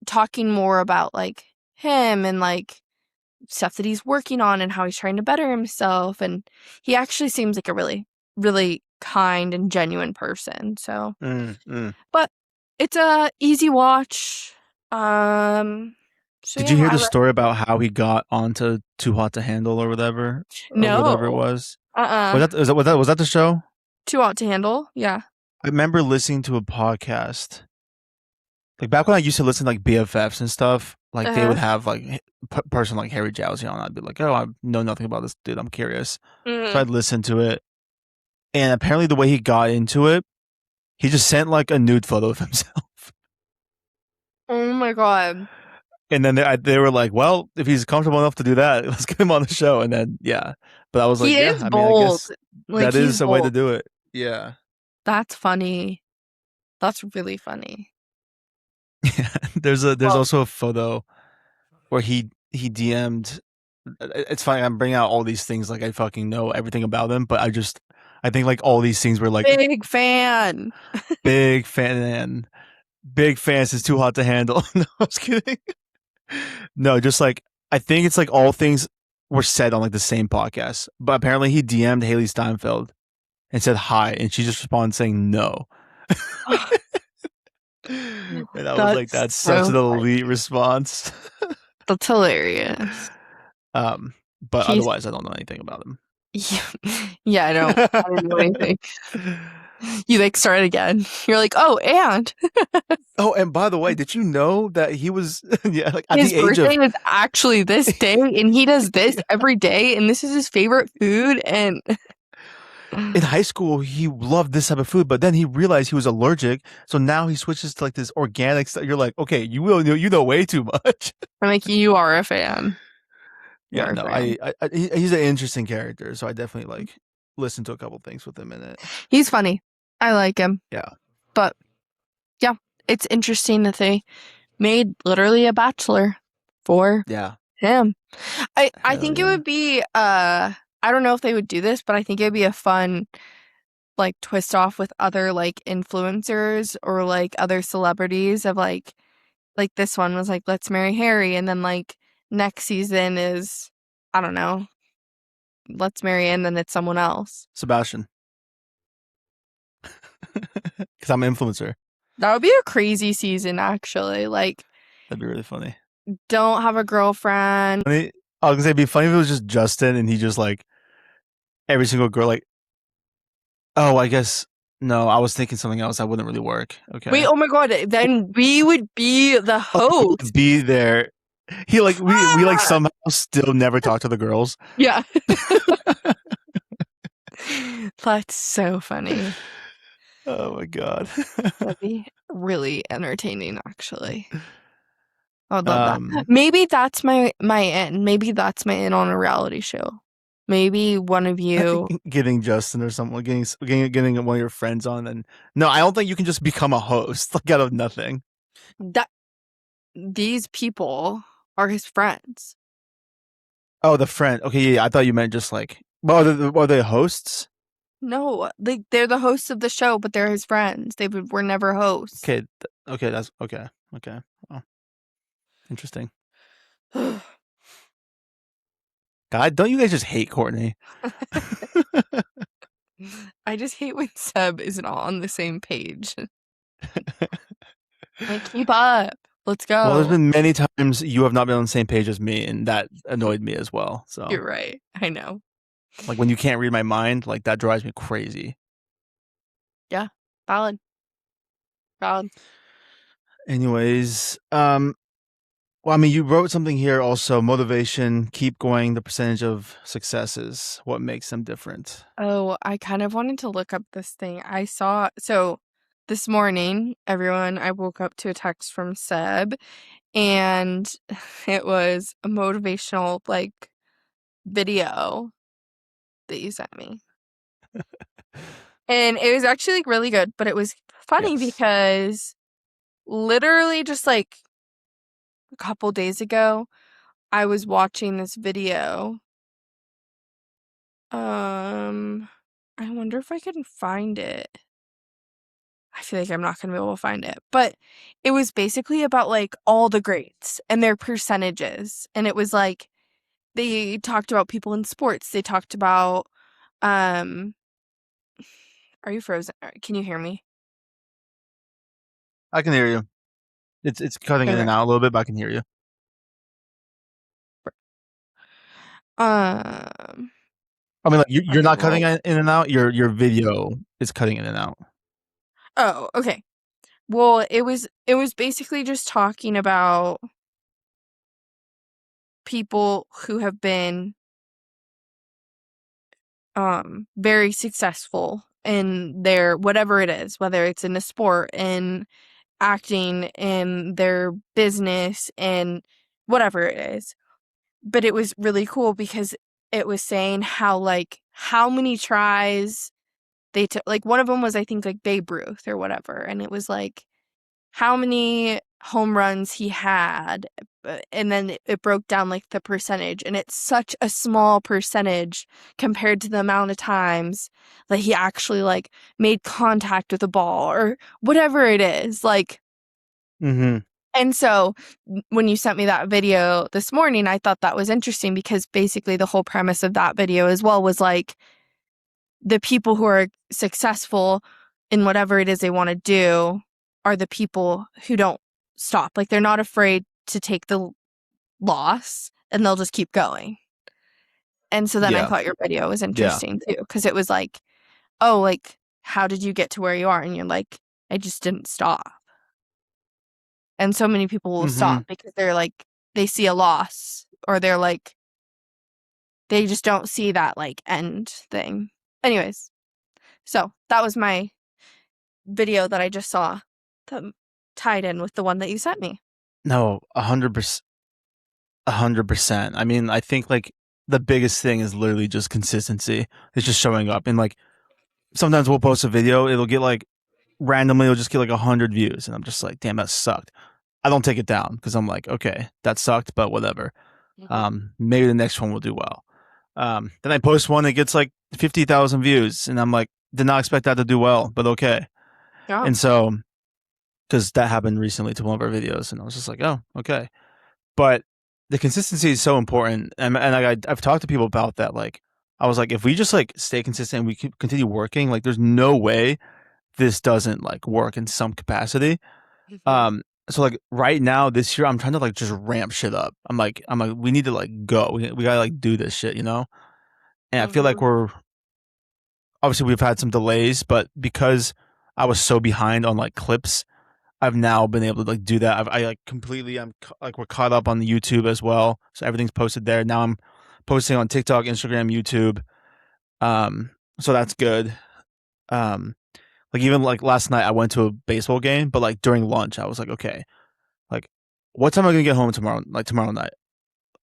talking more about like him and like stuff that he's working on and how he's trying to better himself, and he actually seems like a really really kind and genuine person. So, Mm. but it's a easy watch. So Did you yeah, hear I the story about how he got onto Too Hot to Handle or whatever it no. was? Uh-uh. Was that the show? Too Hot to Handle. Yeah. I remember listening to a podcast like back when I used to listen to like BFFs and stuff. Like they would Uh-huh. have like person like Harry Jowsey on. I'd be like, oh, I know nothing about this dude. I'm curious. So Mhm. I'd listen to it, and apparently the way he got into it, he just sent like a nude photo of himself. Oh my God. And then they were like, well, if he's comfortable enough to do that, let's get him on the show. And then, yeah. But I was like, He yeah, is I mean, I bold. guess Like that he's is a way to bold. do it. Yeah. That's funny. That's really funny. Yeah. There's Well, also a photo where he DM'd. It's funny. I'm bringing out all these things like I fucking know everything about him, but I think like all these things were like big fan. big fan, big fans is too hot to handle. No, I was kidding. No, just like I think it's like all things were said on like the same podcast, but apparently he DM'd Haley Steinfeld and said hi, and she just responded saying no. And I was like, That's that's such so an elite funny. response. That's hilarious. But He's otherwise, I don't know anything about him. yeah, I don't know anything. You like start again. You're like, oh, and Oh, and by the way, did you know that he was yeah, like at his the age birthday of is actually this day, and he does this every day, and this is his favorite food, and in high school he loved this type of food, but then he realized he was allergic, so now he switches to like this organic stuff. You're like, okay, you know way too much. I'm like, you are a fan. You Yeah, are a no, fan. he's an interesting character, so I definitely like listen to a couple things with him in it. He's funny. I like him. Yeah, But yeah, it's interesting that they made literally a bachelor for yeah, him. I hell think it yeah. would be I don't know if they would do this, but I think it'd be a fun like twist off with other like influencers or like other celebrities of like this one was like let's marry Harry, and then like next season is I don't know, let's marry, and then it's someone else. Sebastian, because I'm an influencer. That would be a crazy season actually. Like That'd be really funny. don't have a girlfriend. I was gonna say it'd be funny if it was just Justin and he just like every single girl like, oh, I guess no, I was thinking something else. That wouldn't really work. Wait, Okay. oh my God, then we would be the Oh, he would host. be there. He like we like Ah! somehow still never talk to the girls. Yeah. That's so funny. Oh my god. That'd be really entertaining, actually. I would love that. um, Maybe that's my in. Maybe that's my in on a reality show. Maybe one of you getting Justin or someone getting one of your friends on, and no, I don't think you can just become a host like out of nothing. that these people are his friends. Oh, the friend. Okay, yeah, I thought you meant just like, well, are they hosts? No, they're the hosts of the show, but they're his friends. Were never hosts. Okay, okay, that's okay. Okay, oh, interesting. God, don't you guys just hate Courtney? I just hate when Seb isn't on the same page. Like, keep up. Let's Well, there's go. been many times you have not been on the same page as me, and that annoyed me as well. So, You're right. I know. like when you can't read my mind, like that drives me crazy. Yeah. Valid. Valid. Anyways, well, I mean, you wrote something here also. Motivation, keep going. The percentage of successes, what makes them different. Oh, I kind of wanted to look up this thing. I saw so this morning, everyone, I woke up to a text from Seb, and it was a motivational like video that you sent me. And it was actually like really good, but it was funny Yes. because literally just like a couple days ago, I was watching this video. Um I wonder if I can find it. I feel like I'm not gonna be able to find it. But it was basically about like all the greats and their percentages. And it was like they talked about people in sports. They talked about um are you frozen? Can you hear me? I can hear you. It's cutting in Okay. and out a little bit, but I can hear you. Um I mean, like you're okay, not cutting well, in and out. Your video is cutting in and out. oh, okay. Well, it was basically just talking about people who have been very successful in their whatever it is, whether it's in a sport, in acting, in their business, and whatever it is. But it was really cool because it was saying how like how many tries they took. Like one of them was I think like Babe Ruth or whatever, and it was like how many home runs he had, and then it broke down like the percentage, and it's such a small percentage compared to the amount of times that he actually like made contact with the ball or whatever it is. Like, Mm-hmm. and so when you sent me that video this morning, I thought that was interesting because basically the whole premise of that video as well was like the people who are successful in whatever it is they want to do are the people who don't stop. Like they're not afraid to take the loss and they'll just keep going. And so then I Yeah. thought your video was Yeah. interesting too, because it was like, oh, like, how did you get to where you are? And you're like, I just didn't stop. And so many people will Mm-hmm. stop because they're like, they see a loss or they're like, they just don't see that like end thing. Anyways, so that was my video that I just saw that tied in with the one that you sent me. No, 100%. 100%. I mean, I think like the biggest thing is literally just consistency. It's just showing up, and like sometimes we'll post a video, it'll get like randomly, it'll just get like 100 views, and I'm just like, damn, that sucked. I don't take it down because I'm like, okay, that sucked, but whatever. Mhm. Maybe the next one will do well. Then I post one that gets like 50,000 views, and I'm like, did not expect that to do well, but okay. Yeah. And so, because that happened recently to one of our videos, and I was just like, oh, okay. But the consistency is so important, and I've talked to people about that. Like, I was like, if we just like stay consistent, and we continue working. Like, there's no way this doesn't like work in some capacity. Mhm. So like right now this year, I'm trying to like just ramp shit up. I'm like, we need to like go. We gotta like do this shit, you know. And I feel like Mhm. we're obviously we've had some delays, but because I was so behind on like clips, I've now been able to like do that. I like completely. Like we're caught up on the YouTube as well, so everything's posted there. Now I'm posting on TikTok, Instagram, YouTube. So that's good. Um, like even like last night, I went to a baseball game, but like during lunch, I was like, okay, like what time am I gonna get home tomorrow? Like tomorrow night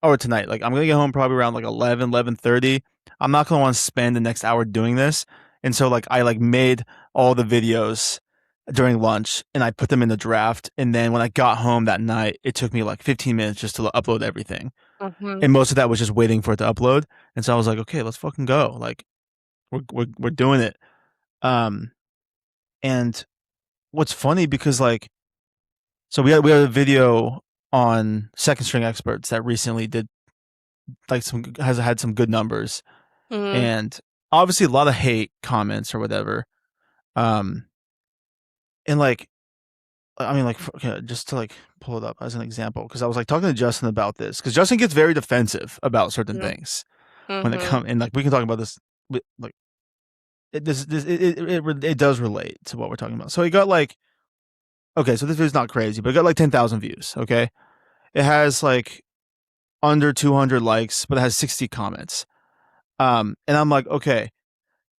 or tonight? Like I'm gonna get home probably around like 11:30. I'm not gonna want to spend the next hour doing this, and so like I like made all the videos during lunch and I put them in the draft. And then when I got home that night, it took me like 15 minutes just to upload everything. Mhm. And most of that was just waiting for it to upload. And so I was like, okay, let's fucking go. Like we're doing it. Um, and what's funny because like, so we had a video on second string experts that recently did like some has had some good numbers Mhm. and obviously a lot of hate comments or whatever. Um, and like I mean, like, okay, just to like pull it up as an example, because I was like talking to Justin about this, because Justin gets very defensive about certain Mhm. things when it Mhm. comes, and like we can talk about this, like it does relate to what we're talking about. So he got like, okay, so this video's not crazy, but it got like 10,000 views. Okay, it has like under 200 likes, but it has 60 comments. And I'm like, okay,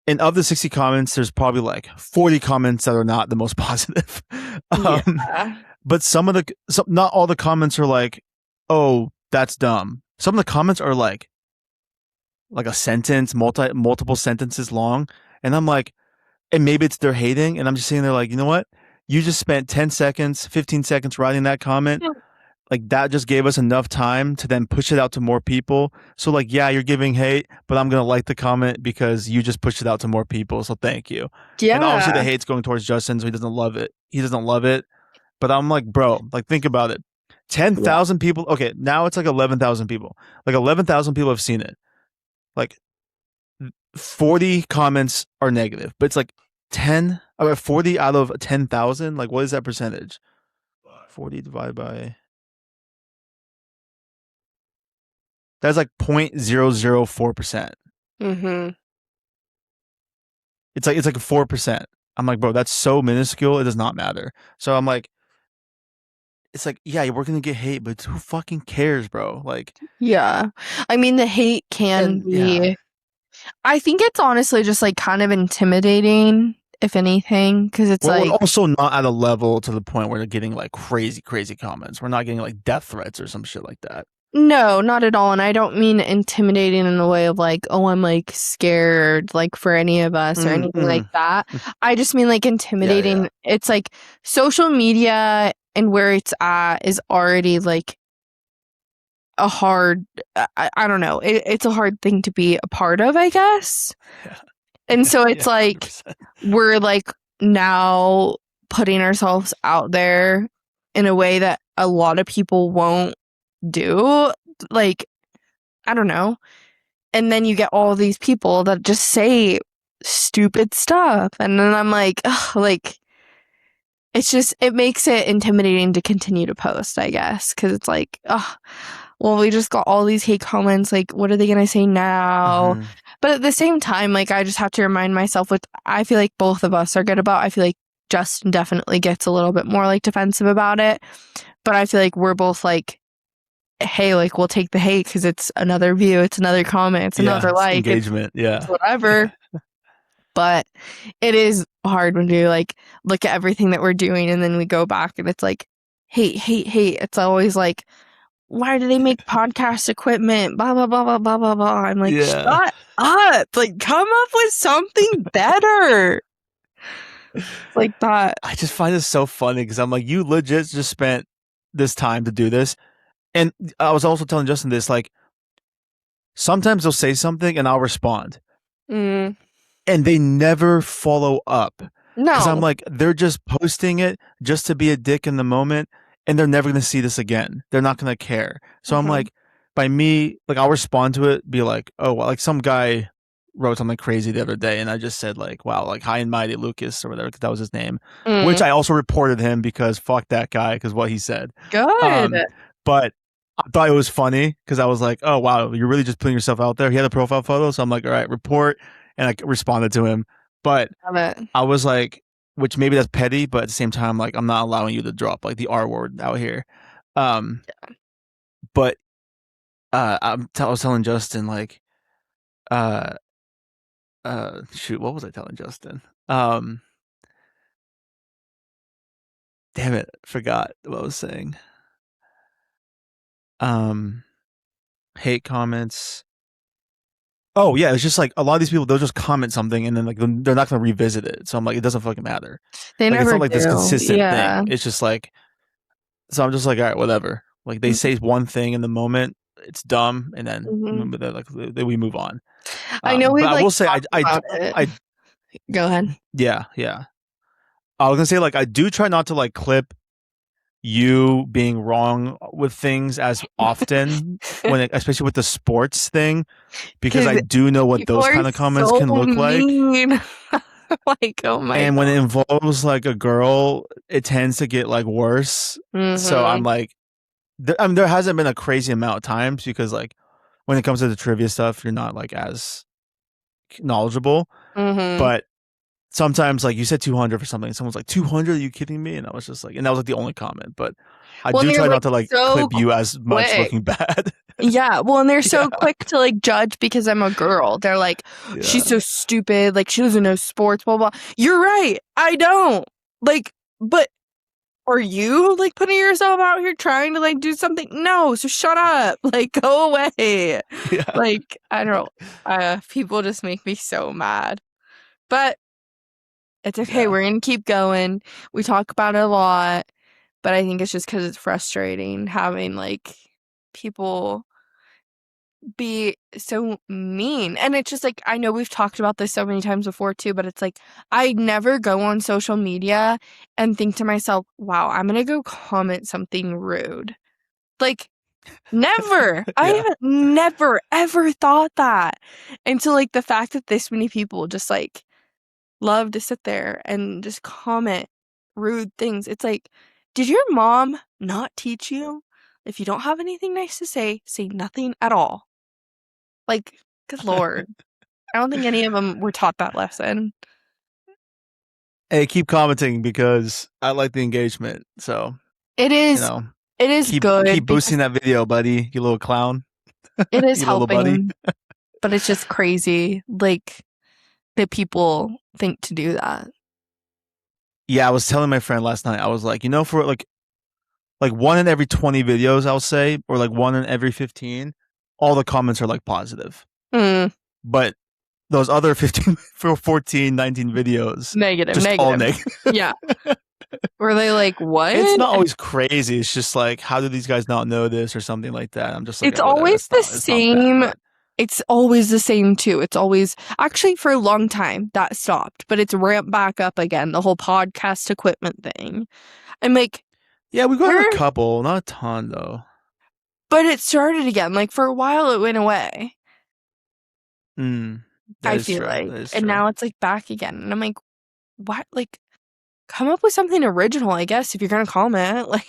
and of the 60 comments, there's probably like 40 comments that are not the most positive. Yeah. um, but not all the comments are like, oh, that's dumb. Some of the comments are like a sentence, multiple sentences long, and I'm like, and maybe it's they're hating, and I'm just sitting there like, you know what? You just spent 10 seconds, 15 seconds writing that comment. like that just gave us enough time to then push it out to more people. So like, yeah, you're giving hate, but I'm gonna like the comment because you just pushed it out to more people. So thank you. And obviously the Yeah. hate's going towards Justin, so he doesn't love it. He doesn't love it. But I'm like, bro, like think about it. Yeah. 10,000 people. Okay, now it's like 11,000 people. Like 11,000 people have seen it. Like 40 comments are negative, but it's like 10 or 40 out of 10,000. Like what is that percentage? 40 divided by, that's like 0.004%. Mm-hmm. It's like 4%. I'm like, bro, that's so minuscule. It does not matter. So I'm like, it's like, yeah, we're gonna get hate, but who fucking cares, bro? Like, Yeah. I mean, the hate can and yeah, be, I think it's honestly just like kind of intimidating, if anything, because it's we're like, also not at a level to the point where they're getting like crazy, crazy comments. We're not getting like death threats or some shit like that. no, not at all. And I don't mean intimidating in the way of like, oh, I'm like scared, like for any of us or anything like Mm-mm. that. I just mean like Yeah, yeah, intimidating. It's like social media and where it's at is already like a hard, I don't know, it's a hard thing to be a part of, I guess. yeah, And yeah, so yeah, it's like 100%. we're like now putting ourselves out there in a way that a lot of people won't do. Like, I don't know. And then you get all these people that just say stupid stuff. And then I'm like, ugh, like, it's just, it makes it intimidating to continue to post, I guess. Cause it's like, oh, well, we just got all these hate comments. Like, what are they going to say now? Mm-hmm. But at the same time, like, I just have to remind myself, which I feel like both of us are good about. I feel like Justin definitely gets a little bit more like defensive about it. But I feel like we're both like, hey, like, we'll take the hate because it's another view, it's another comment, it's Yeah, another it's like, engagement. it's Yeah, whatever. But it is hard when you like look at everything that we're doing and then we go back and it's like hate, hate, hate. It's always like, why do they make podcast equipment? Blah blah blah blah blah blah blah. I'm like, yeah. shut up! Like, come up with something better. Like that. I just find this so funny because I'm like, you legit just spent this time to do this. And I was also telling Justin this, like, sometimes they'll say something and I'll respond. Mm, And they never follow up. Because I'm no. like, they're just posting it just to be a dick in the moment. And they're never going to see this again. They're not going to care. So I'm Uh-huh. like, by me, like, I'll respond to it, be like, oh, well, like some guy wrote something crazy the other day. And I just said, like, wow, like, high and mighty Lucas or whatever, because that was his name, which Mm, I also reported him because fuck that guy, because what he said. good. But I thought it was funny because I was like, oh, wow, you're really just putting yourself out there. He had a profile photo. So I'm like, all right, report. And I responded to him. But Love it. I was like, which maybe that's petty, but at the same time, like I'm not allowing you to drop like the R word out here. Um, but I was telling Justin like, uh, shoot, what was I telling Justin? Damn it, forgot what I was saying. Um, hate comments. Oh yeah, it's just like a lot of these people they'll just comment something and then like they're not gonna revisit it. So I'm like, it doesn't fucking matter. They Like it's never not like this do. consistent Yeah. thing. It's just like so I'm just like, all right, whatever. Like they say one thing in the moment, it's dumb, and then Mm-hmm. like we move on. I know But we've I like will say, talked about it. I, Go ahead. yeah, yeah. I was gonna say like I do try not to like clip you being wrong with things as often especially with the sports thing, because I Because do know what people those are kind of comments so can look like. mean. Like, oh my And when it God. involves like a girl, it tends to get like worse. So I'm Mm-hmm. like, I mean, there hasn't been a crazy amount of times because like when it comes to the trivia stuff, you're not like as knowledgeable. Mm-hmm. But sometimes, like you said, 200 for something, someone's like 200. Are you kidding me? And I was just like, and that was like the only comment. But I Well, and do they're try like not to like so clip you as much quick. looking bad. Yeah. Well, and they're Yeah, so quick to like judge because I'm a girl. They're like, yeah, she's so stupid. Like, she doesn't know sports, blah, blah. You're right. I don't. Like, but are you like putting yourself out here trying to like do something? No. So shut up. Like, go away. yeah, Like, I don't, people just make me so mad. But it's okay. yeah. We're going to keep going. We talk about it a lot. but I think it's just because it's frustrating having like people be so mean. And it's just like, I know we've talked about this so many times before too, but it's like, I never go on social media and think to myself, wow, I'm gonna go comment something rude. Like, never. I Yeah. have never ever thought that until like the fact that this many people just like love to sit there and just comment rude things. It's like, did your mom not teach you? If you don't have anything nice to say nothing at all. Like, good lord. I don't think any of them were taught that lesson. Hey, keep commenting because I like the engagement. So, It you is know, it is keep good because boosting that video, buddy. You little clown. it is You little buddy. helping, but it's just crazy, like, that people think to do that. Yeah, I was telling my friend last night. I was like, for like one in every 20 videos, I'll say, or like one in every 15, all the comments are like positive. Mm, But those other 15 for 14, 19 videos, negative, just all negative. negative. Yeah. Were they like, It's what? not always crazy. It's just like, how do these guys not know this or something like that? I'm just like, It's "Yeah, whatever. always the It's not bad, same. but It's always the same too. It's always actually for a long time that stopped, but it's ramped back up again, the whole podcast equipment thing. I'm like, yeah, we've gotten a where couple, not a ton though. but it started again. Like for a while it went away. That I is feel true. like. That is And true. now it's like back again. And I'm like, what? Like, come up with something original, I guess, if you're gonna comment. Like,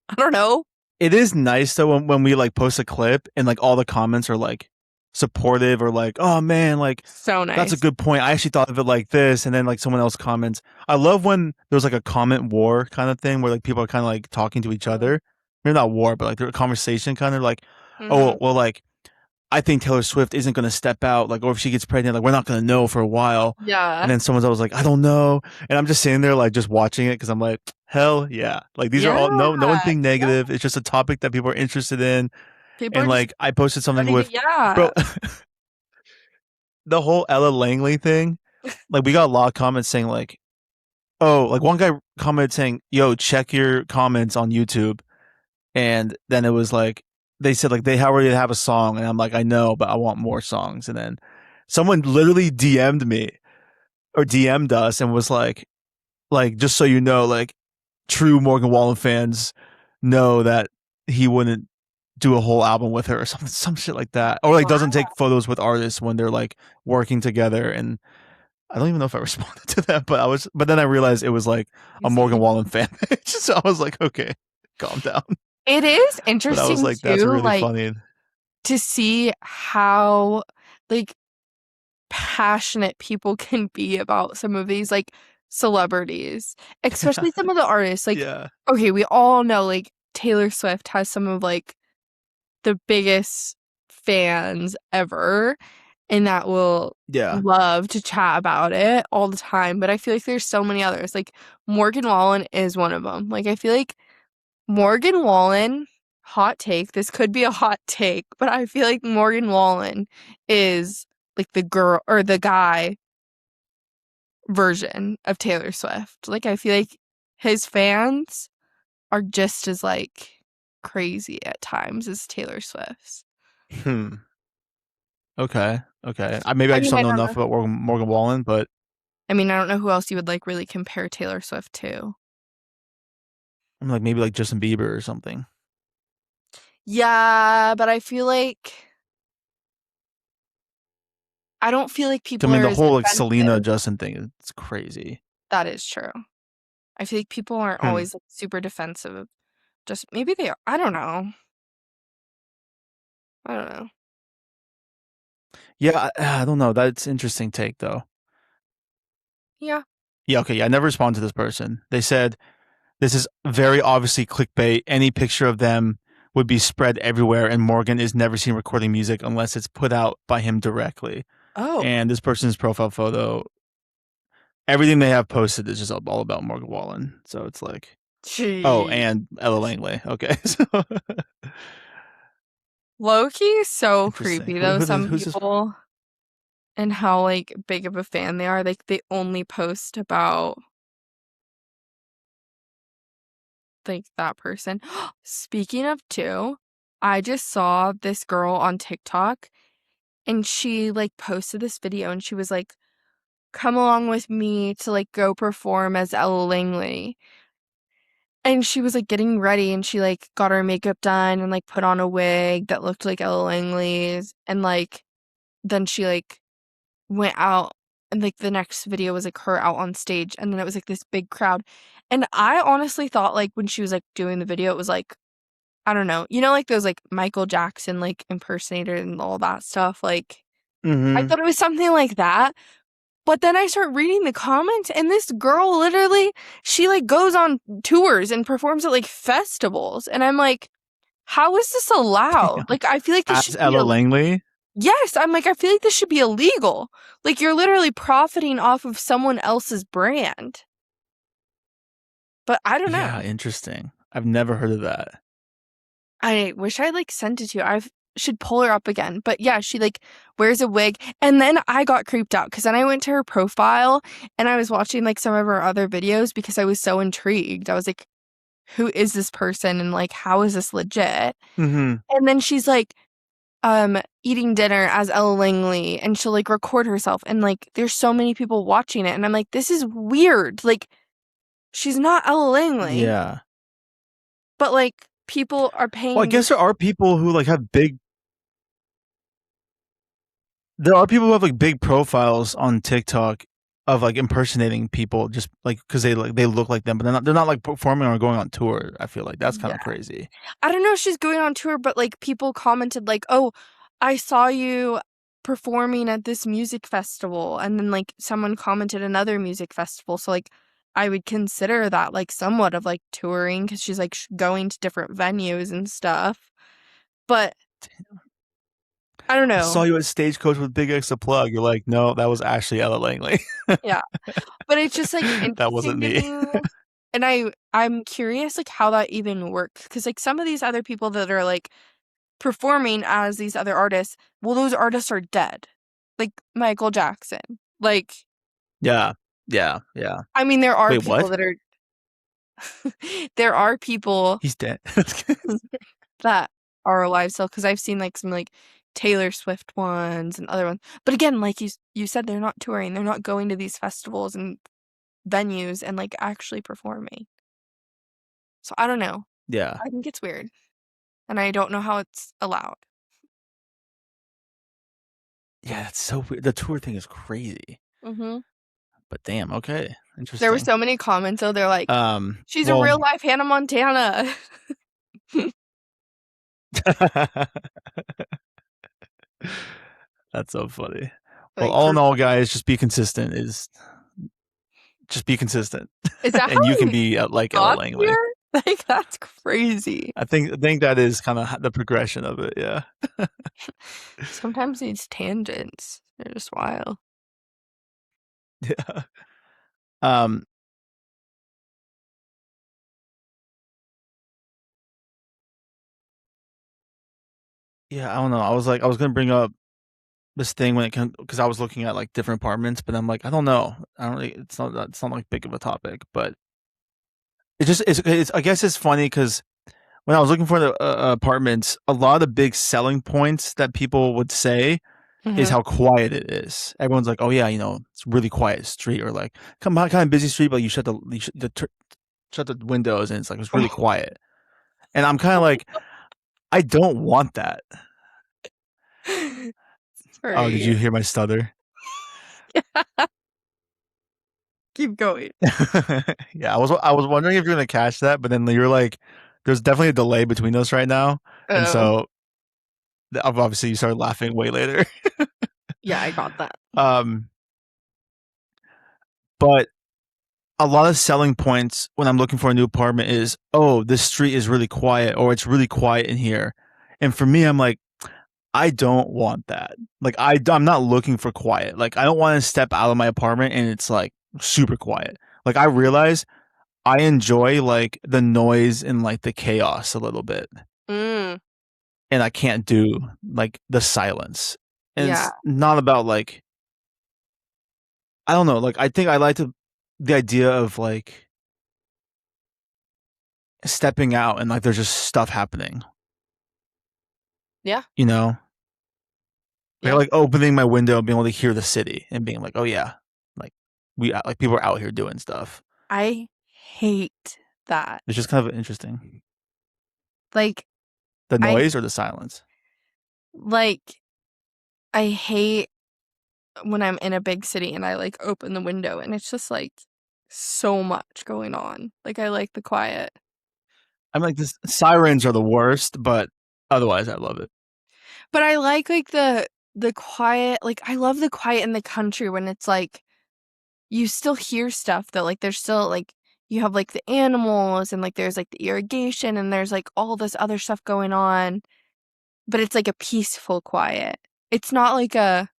I don't know. It is nice though when we like post a clip and like all the comments are like supportive or like, oh man, like So that's a nice. good point. I actually thought of it like this, and then like someone else comments. I love when there's like a comment war kind of thing where like people are kind of like talking to each Mm-hmm. other. Maybe not war, but like their conversation kind of like, Mm-hmm. oh well, like I think Taylor Swift isn't going to step out, like, or if she gets pregnant, like, we're not going to know for a while. And Yeah. then someone's always like, I don't know. And I'm just sitting there, like, just watching it because I'm like, hell yeah. Like, these are Yeah. all, no one's being Yeah. negative. It's just a topic that people are interested in. People And are just like, I posted something ready to, with, bro, yeah. the whole Ella Langley thing. Like, we got a lot of comments saying, like, oh, like, one guy commented saying, yo, check your comments on YouTube. And then it was like, they said like they already have a song, and I'm like, I know, but I want more songs. And then someone literally DM'd me or DM'd us and was like just so you know, like true Morgan Wallen fans know that he wouldn't do a whole album with her or something, some shit like that, or like doesn't take Wow. photos with artists when they're like working together. And I don't even know if I responded to that, but then I realized it was like a Morgan Crazy. Wallen fan page, so I was like, okay, calm down. It is But I was interesting like, that's too, really like funny. to see how like passionate people can be about some of these like celebrities, especially some of the artists. Like, Yeah. okay, we all know like Taylor Swift has some of like the biggest fans ever, and that will Yeah. love to chat about it all the time. But I feel like there's so many others. Like Morgan Wallen is one of them. Like I feel like Morgan Wallen, hot take. This could be a hot take, but I feel like Morgan Wallen is like the girl or the guy version of Taylor Swift. Like I feel like his fans are just as like crazy at times as Taylor Swift's. Hmm. Okay. Okay. Maybe I I just mean, don't I know don't enough know. about Morgan Wallen, but I don't know who else you would like really compare Taylor Swift to. I'm like maybe like Justin Bieber or something. Yeah, but I don't feel like I people mean, are the as whole like Selena defensive. Justin thing, it's crazy. That is true. I feel like people aren't Hmm. always like super defensive. Just maybe they are. I don't know. I don't know. Yeah, I don't know. That's interesting take though. Yeah. Yeah. Okay. Yeah. I never responded to this person. They said this is very obviously clickbait. Any picture of them would be spread everywhere, and Morgan is never seen recording music unless it's put out by him directly. Oh. And this person's profile photo, everything they have posted is just all about Morgan Wallen. So it's like, oh, Gee. and Ella Langley. Okay, so Low-key so interesting. creepy though, some Who's this? people and how like big of a fan they are. Like they only post about like that person. Speaking of two, I just saw this girl on TikTok and she like posted this video and she was like, come along with me to like go perform as Ella Langley. And she was like getting ready and she like got her makeup done and like put on a wig that looked like Ella Langley's. And like then she like went out and like the next video was like her out on stage and then it was like this big crowd. And I honestly thought like when she was like doing the video, it was like, I don't know, you know, like those like Michael Jackson like impersonator and all that stuff. Like I Mm-hmm. thought it was something like that. But then I start reading the comments and this girl literally, she like goes on tours and performs at like festivals. And I'm like, how is this allowed? Like I feel like this As should be Ella Langley. yes, I'm like, I feel like this should be illegal. Like, you're literally profiting off of someone else's brand. But I don't know. Yeah, interesting. I've never heard of that. I wish I like sent it to you. I should pull her up again. But yeah, she like wears a wig. And then I got creeped out because then I went to her profile and I was watching like some of her other videos because I was so intrigued. I was like, who is this person? And like, how is this legit? Mm-hmm. And then she's like, eating dinner as Ella Langley and she'll like record herself and like there's so many people watching it and I'm like this is weird, like she's not Ella Langley, Yeah. but like people are Well, I paying guess there are people who like have big. There are people who have like big profiles on TikTok of like impersonating people just like because they look like them, but they're not like performing or going on tour. I feel like that's kind yeah, of crazy. I don't know if she's going on tour but like people commented like, oh, I saw you performing at this music festival and then like someone commented another music festival, so like I would consider that like somewhat of like touring because she's like going to different venues and stuff. But I don't I saw know. you at Stagecoach with Big X the Plug. You're like, no, that was actually Ella Langley. Yeah. But it's just like That wasn't interesting to me. me. And I'm curious like how that even works. Because like some of these other people that are like performing as these other artists, well, those artists are dead. Like Michael Jackson. Like, Yeah, yeah, yeah. I mean, there are Wait, people what? that are there are people He's dead. that are alive still because I've seen like some like Taylor Swift ones and other ones. But again, like you said, they're not touring. They're not going to these festivals and venues and like actually performing. So I don't know. Yeah, I think it's weird. And I don't know how it's allowed. yeah. That's so weird. The tour thing is crazy. Hmm. But damn, okay, There were interesting. so many comments, so they're like, she's a Well, real life Hannah Montana. that's so funny. Well, Like, all in all, guys, just be consistent. Just be consistent, is that how and you can we be like Ella got Langley. here? Like, that's crazy. I think that is kind of the progression of it. Yeah. Sometimes these tangents, they're just wild. Yeah. Um. Yeah. I don't know. I was gonna bring up this thing when it comes because I was looking at like different apartments, but I'm like, I don't know. I don't really. It's not like big of a topic, but it's I guess it's funny because when I was looking for the apartments, a lot of the big selling points that people would say is Hmm. how quiet it is. Everyone's like, "Oh yeah, it's really quiet street," or like, "Come on, kind of busy street, but shut the windows and it's really quiet." And I'm kind of like, I don't want that. Oh, did Sorry. you hear my stutter? Keep going. Yeah, I was wondering if you're gonna catch that, but then you're like, there's definitely a delay between us right now, and Oh, so obviously you started laughing way later. yeah, I got that. um, but a lot of selling points when I'm looking for a new apartment is, oh, this street is really quiet, or it's really quiet in here, and for me, I'm like, I don't want that. Like I'm not looking for quiet. Like I don't want to step out of my apartment and it's like super quiet. Like I realize I enjoy like the noise and like the chaos a little bit. Mm, And I can't do like the silence. And yeah. it's not about like I don't know, like I think I like the idea of like stepping out and like there's just stuff happening. Yeah. You know, Yeah. like opening my window and being able to hear the city and being like, oh yeah, like we like people are out here doing stuff. I hate that. It's just kind of interesting. Like The I noise or the silence. like I hate when I'm in a big city and I like open the window and it's just like so much going on. Like I like the quiet. I'm like this. Sirens are the worst, but otherwise, I love it. But I like the quiet. Like I love the quiet in the country when it's like you still hear stuff though. Like there's still like you have like the animals and like there's like the irrigation and there's like all this other stuff going on, but it's like a peaceful quiet. It's not like a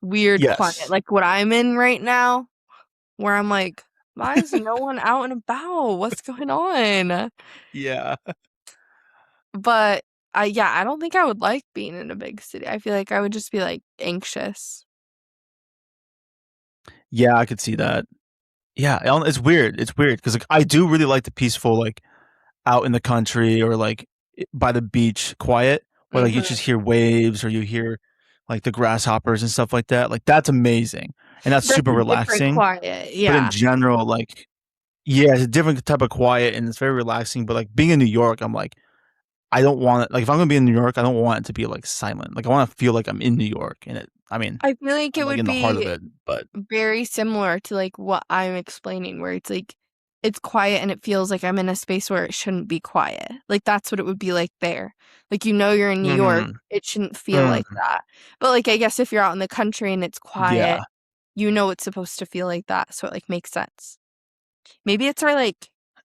weird quiet Yes. like what I'm in right now, where I'm like, why is no one out and about? What's going on? Yeah. But yeah, I don't think I would like being in a big city. I feel like I would just be like anxious. Yeah, I could see that. Yeah, it's weird. It's weird because like, I do really like the peaceful, like out in the country or like by the beach, quiet, where like you Hmm. just hear waves or you hear like the grasshoppers and stuff like that. Like that's amazing and that's That's super a different relaxing. quiet. But in Yeah. general, like yeah, it's a different type of quiet and it's very relaxing. But like being in New York, I'm like I don't want it. Like if I'm gonna be in New York, I don't want it to be like silent. Like I want to feel like I'm in New York and it. I mean, I feel like I'm it like would in the heart of be it, but very similar to like what I'm explaining, where it's like it's quiet and it feels like I'm in a space where it shouldn't be quiet. Like that's what it would be like there. Like you know you're in New York, mm, it shouldn't feel like mm, that. But like I guess if you're out in the country and it's quiet, yeah. you know it's supposed to feel like that, so it like makes sense. Maybe it's our like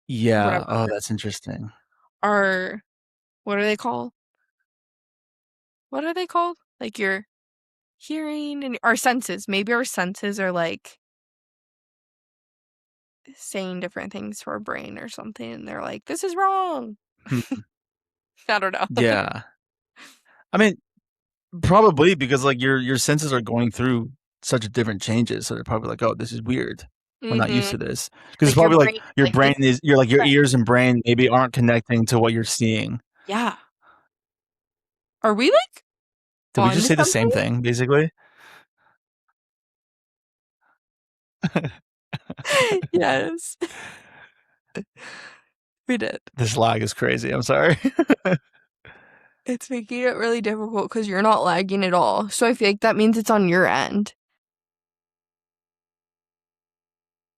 Yeah. whatever Oh, that's interesting. our what are they called? What are they called? Like your hearing and our senses. Maybe our senses are like saying different things to our brain or something, and they're like, "This is wrong." Hmm. I don't know. Yeah. I mean, probably because like your senses are going through such different changes, so they're probably like, oh, this is weird. We're not used Mhm. to this because it's Like your probably like brain, your like brain this. is you're like your Right. ears and brain maybe aren't connecting to what you're seeing. Yeah. Are we like Did we on just to say the something? same thing basically? Yes, we did. This lag is crazy. I'm sorry. It's making it really difficult because you're not lagging at all. So I feel like that means it's on your end.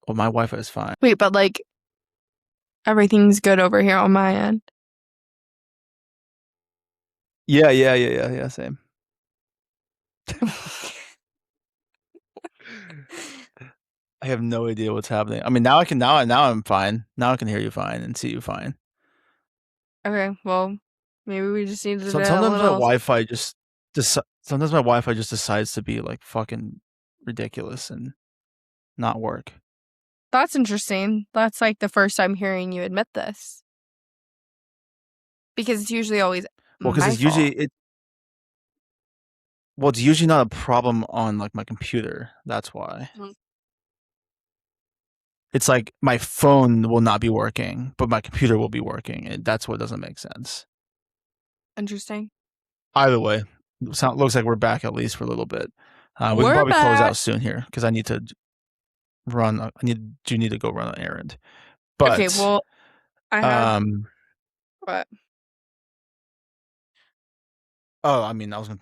Well, my Wi-Fi is fine. Wait, but like everything's good over here on my end. Yeah, yeah, yeah, yeah, yeah. Same. I have no idea what's happening. I mean, now I can now I'm fine. Now I can hear you fine and see you fine. Okay, well, maybe we just needed So a little. sometimes my Wi-Fi just decides to be like fucking ridiculous and not work. That's interesting. That's like the first time hearing you admit this because it's usually always Well, because my fault. it's usually not a problem on like my computer. That's why. Mm. It's like my phone will not be working, but my computer will be working, and that's what doesn't make sense. Interesting. Either way, looks like we're back at least for a little bit. We can We're probably close back. out soon here because I need to run. Do need to go run an errand. Okay, But well, I have um, what? oh, I mean, I was gonna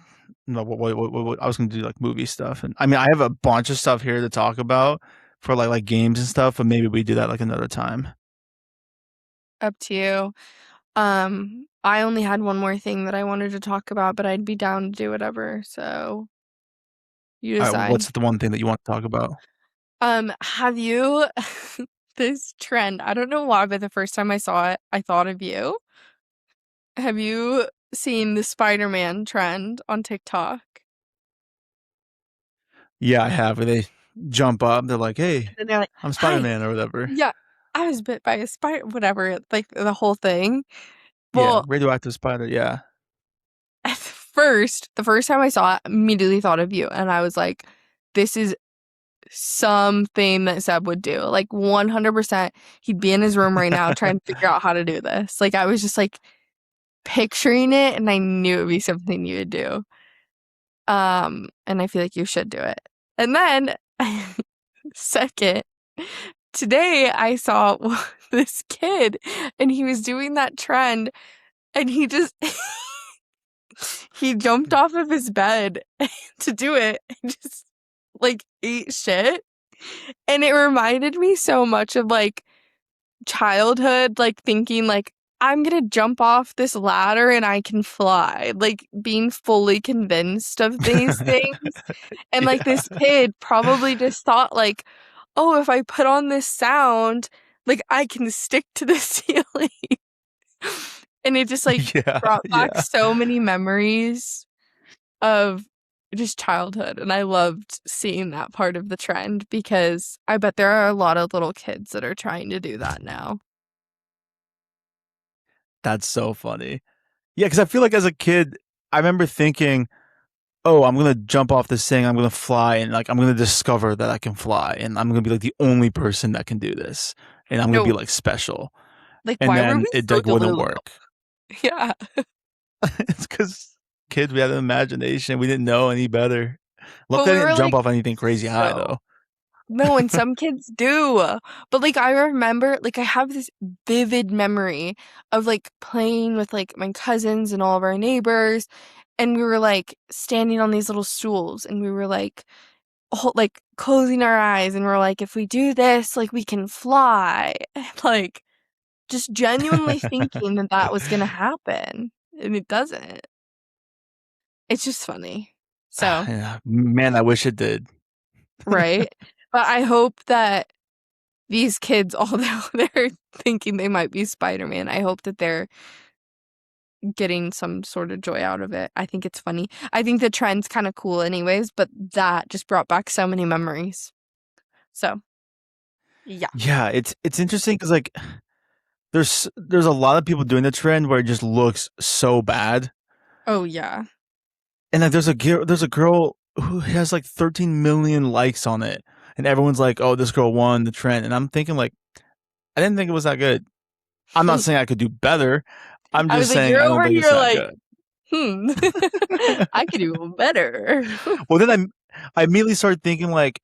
no, I was gonna do like movie stuff, and I mean, I have a bunch of stuff here to talk about for like games and stuff, but maybe we do that like another time. Up to you. I only had one more thing that I wanted to talk about, but I'd be down to do whatever. So you All right, decide. what's the one thing that you want to talk about? Have you this trend? I don't know why, but the first time I saw it, I thought of you. Have you seen the Spider-Man trend on TikTok? Yeah, I have. Where they jump up, they're like, "Hey, And they're like, I'm Spider "Hi, Man" or whatever. yeah, I was bit by a spider," whatever, like the whole thing. Yeah, Well, radioactive spider. Yeah, at first, the first time I saw it, I immediately thought of you, and I was like, "This is something that Seb would do. Like 100%, he'd be in his room right now trying to figure out how to do this. Like I was just like picturing it, and I knew it'd be something you would do. And I feel like you should do it. And then, second, today I saw this kid, and he was doing that trend, and he just he jumped off of his bed to do it and just like ate shit. And it reminded me so much of like childhood, like thinking like I'm gonna jump off this ladder and I can fly, like being fully convinced of these things. And like Yeah. this kid probably just thought like, oh, if I put on this sound, like I can stick to the ceiling. And it just like Yeah. brought back Yeah. so many memories of just childhood. And I loved seeing that part of the trend because I bet there are a lot of little kids that are trying to do that now. That's so funny. Yeah, because I feel like as a kid, I remember thinking, "Oh, I'm gonna jump off this thing. I'm gonna fly, and like I'm gonna discover that I can fly, and I'm gonna be like the only person that can do this, and I'm gonna be No, like special." like And why were then we it so like wouldn't delusional? work. Yeah. It's because kids, we had an imagination. We didn't know any better. But Luckily, I we didn't were jump like, off anything crazy high no. though. No, and some kids do. But like I remember, like I have this vivid memory of like playing with like my cousins and all of our neighbors, and we were like standing on these little stools, and we were like closing our eyes, and we're like, if we do this, like we can fly. Like just genuinely thinking that that was gonna happen, and it doesn't. It's just funny. So, Yeah, man, I wish it did. right? But I hope that these kids, although they're thinking they might be Spider-Man, I hope that they're getting some sort of joy out of it. I think it's funny. I think the trend's kind of cool anyways, but that just brought back so many memories. So, yeah. Yeah, it's interesting because like there's a lot of people doing the trend where it just looks so bad, Oh, yeah. and like there's a girl who has like 13 million likes on it, and everyone's like, "Oh, this girl won the trend," and I'm thinking like, I didn't think it was that good. I'm not saying I could do better. I'm I was just like, saying you're I don't over think it's here that like, good. hmm, I could do better. Well, then I immediately started thinking like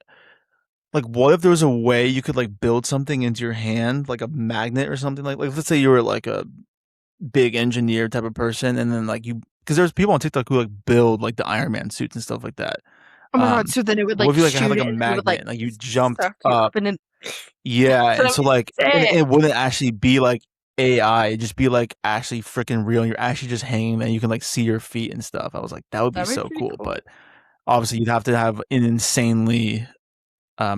what if there was a way you could like build something into your hand, like a magnet or something like let's say you were like a big engineer type of person, and then like you because there's people on TikTok who like build like the Iron Man suits and stuff like that. Oh my God, so then it would What like if you like had shoot like a it and it would like magnet, like you jumped suck you up, up and then yeah, so and that'd so be like and sick. it wouldn't actually be like AI, it'd just be like actually freaking real, and you're actually just hanging there, and you can like see your feet and stuff. I was like, that would be That'd be so pretty cool, cool. but obviously you'd have to have an insanely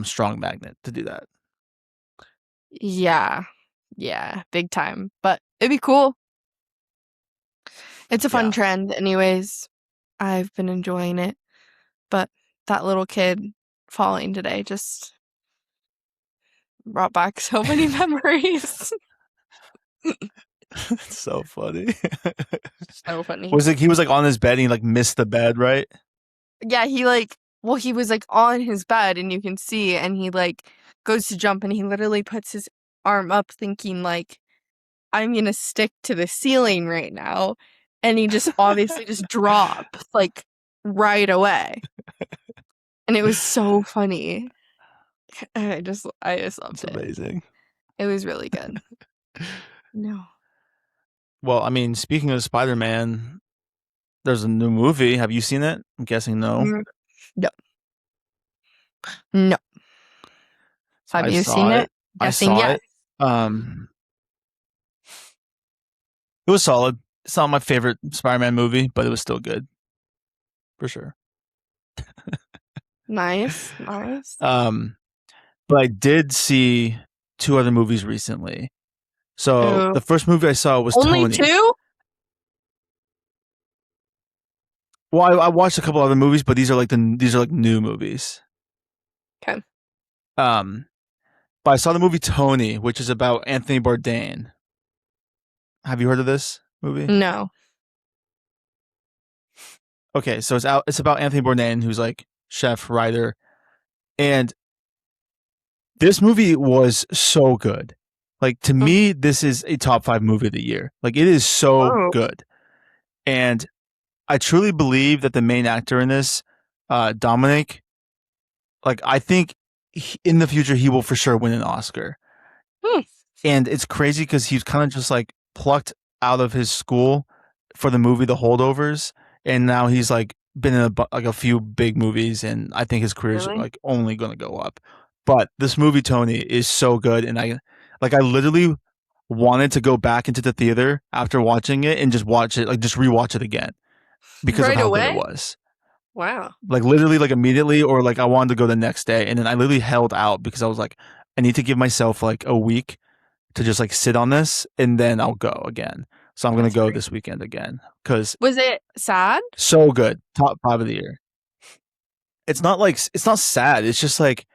strong magnet to do that. Yeah. Yeah, big time. But it'd be cool. It's a fun Yeah. trend anyways. I've been enjoying it. But that little kid falling today just brought back so many memories. It's so funny. So funny. Was it he was like on his bed and he like missed the bed, right? Yeah, he like well, he was like on his bed and you can see and he like goes to jump and he literally puts his arm up thinking like I'm gonna stick to the ceiling right now. And he just obviously just dropped like right away. And it was so funny. I just loved It's it. amazing. It was really good. No. Well, I mean, speaking of Spider-Man, there's a new movie. Have you seen it? I'm guessing no. Mm, no. No. So Have I you seen saw it? it. I Guessing saw yes. it. It was solid. It's not my favorite Spider-Man movie, but it was still good for sure. Nice. Nice. Um, but I did see two other movies recently. So Oh. the first movie I saw was Only Tony. two? Well, I watched a couple other movies, but these are like new movies. Okay. Um, but I saw the movie Tony, which is about Anthony Bourdain. Have you heard of this movie? No. Okay, so it's about Anthony Bourdain, who's like chef, writer, and This movie was so good. Like to Mm. me, this is a top 5 movie of the year. Like it is so Whoa. good. And I truly believe that the main actor in this, Dominic, like I think in the future he will for sure win an Oscar. Hmm. And it's crazy because he's kind of just like plucked out of his school for the movie The Holdovers, and now he's like been in like a few big movies, and I think his career's Really? like only gonna go up. But this movie, Tony, is so good, and I literally wanted to go back into the theater after watching it and just watch it, like just rewatch it again because of Right how good it away? was. Wow. Like literally, like immediately, or like I wanted to go the next day, and then I literally held out because I was like, I need to give myself like a week to just like sit on this and then I'll go again. So I'm gonna That's go great. this weekend again because Was it sad? so good. Top 5 of the year. It's not sad. It's just like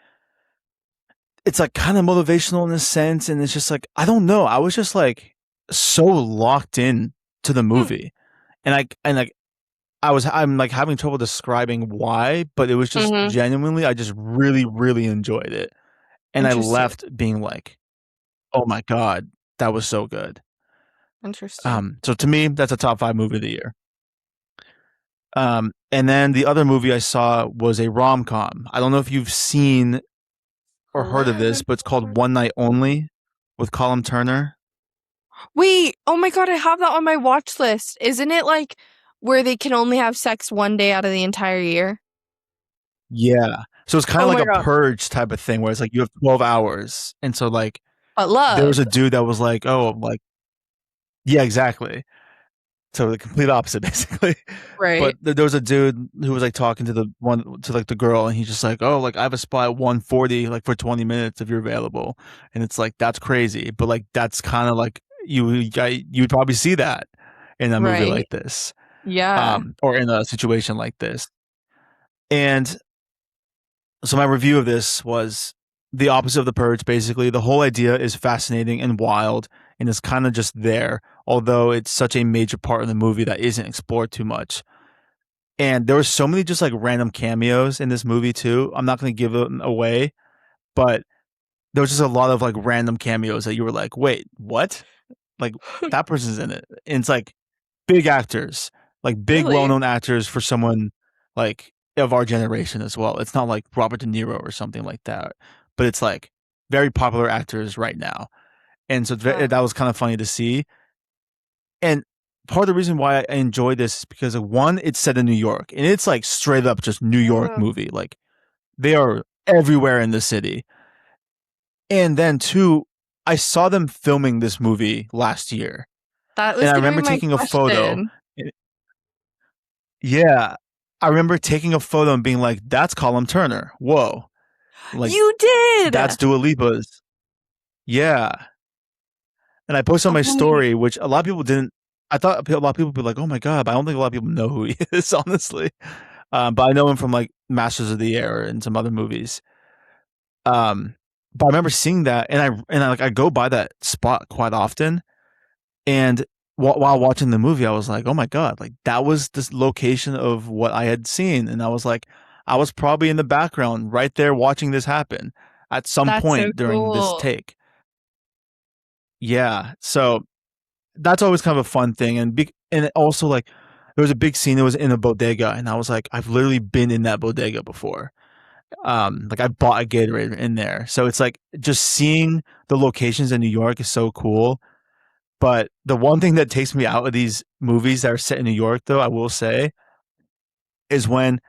it's like kind of motivational in a sense, and it's just like I don't know. I was just like so locked in to the Hmm. movie, and I'm like having trouble describing why, but it was just Mm-hmm. genuinely I just really enjoyed it, and I Interesting. left being like, oh my god, that was so good. Interesting. So to me, that's a top 5 movie of the year. And then the other movie I saw was a rom com. I don't know if you've seen or heard of this, but it's called One Night Only with Colin Turner. Wait, oh my god, I have that on my watch list. Isn't it like where they can only have sex one day out of the entire year? Yeah. So it's kind of Oh like my a god. purge type of thing where it's like you have 12 hours. And so like But there was love. a dude that was like, oh, like, yeah, exactly. So the complete opposite, basically. But Right. there was a dude who was like talking to like the girl, and he's just like, "Oh, like I have a spot at 140, like for 20 minutes if you're available." And it's like that's crazy, but like that's kind of like you'd probably see that in a movie Right. like this, Yeah. or in a situation like this. And so my review of this was the opposite of The Purge. Basically, the whole idea is fascinating and wild, and it's kind of just there, although it's such a major part of the movie that isn't explored too much. And there were so many just like random cameos in this movie too. I'm not going to give them away, but there was just a lot of like random cameos that you were like, wait, what? Like that person's in it. And it's like big actors, like big Really? well-known actors for someone like of our generation as well. It's not like Robert De Niro or something like that, but it's like very popular actors right now. And so Wow. that was kind of funny to see. And part of the reason why I enjoy this is because of one, it's set in New York, and it's like straight up just New York Oh, movie. Like they are everywhere in the city. And then two, I saw them filming this movie last year, that and was I gonna be remember my taking a photo. question. Yeah, I remember taking a photo and being like, "That's Colin Turner. Whoa, like You did! that's Dua Lipa's." Yeah, and I posted on Oh my my, story, which a lot of people didn't. I thought a lot of people would be like, "Oh my god," but I don't think a lot of people know who he is, honestly. But I know him from like Masters of the Air and some other movies. Um, but I remember seeing that, and I like I go by that spot quite often. And while watching the movie, I was like, "Oh my god!" Like that was this location of what I had seen, and I was like, I was probably in the background right there watching this happen at some that's so point during this cool. take. Yeah, so that's always kind of a fun thing, and also like there was a big scene that was in a bodega, and I was like, I've literally been in that bodega before. Like I bought a Gatorade in there, so it's like just seeing the locations in New York is so cool. But the one thing that takes me out of these movies that are set in New York, though, I will say, is when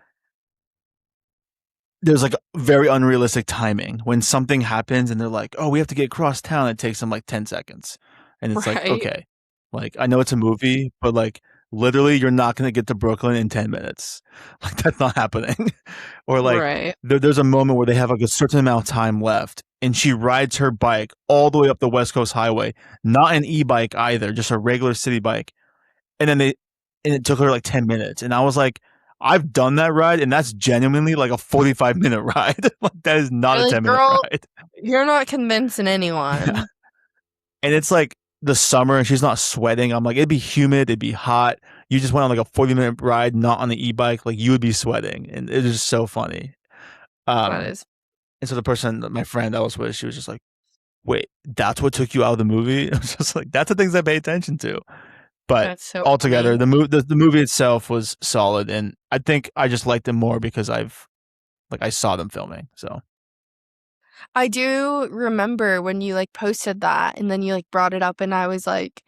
there's like very unrealistic timing. When something happens and they're like, "Oh, we have to get across town," it takes them like 10 seconds, and it's like, Right? okay, like I know it's a movie, but like literally, you're not gonna get to Brooklyn in 10 minutes. Like that's not happening. Or like Right. there's a moment where they have like a certain amount of time left, and she rides her bike all the way up the West Coast Highway, not an e-bike either, just a regular city bike, and then it took her like 10 minutes, and I was like, I've done that ride, and that's genuinely like a 45-minute ride. Like that is not You're a like, 10-minute girl, ride. you're not convincing Yeah. anyone. And it's like the summer, and she's not sweating. I'm like, it'd be humid, it'd be hot. You just went on like a 40-minute ride, not on the e-bike, like you would be sweating, and it is so funny. That Um, is. And so the person, my friend I was with, she was just like, "Wait, that's what took you out of the movie?" I was just like, "That's the things I pay attention to." But That's so altogether, funny. the movie itself was solid, and I think I just liked it more because I saw them filming. So I do remember when you like posted that and then you like brought it up and I was like,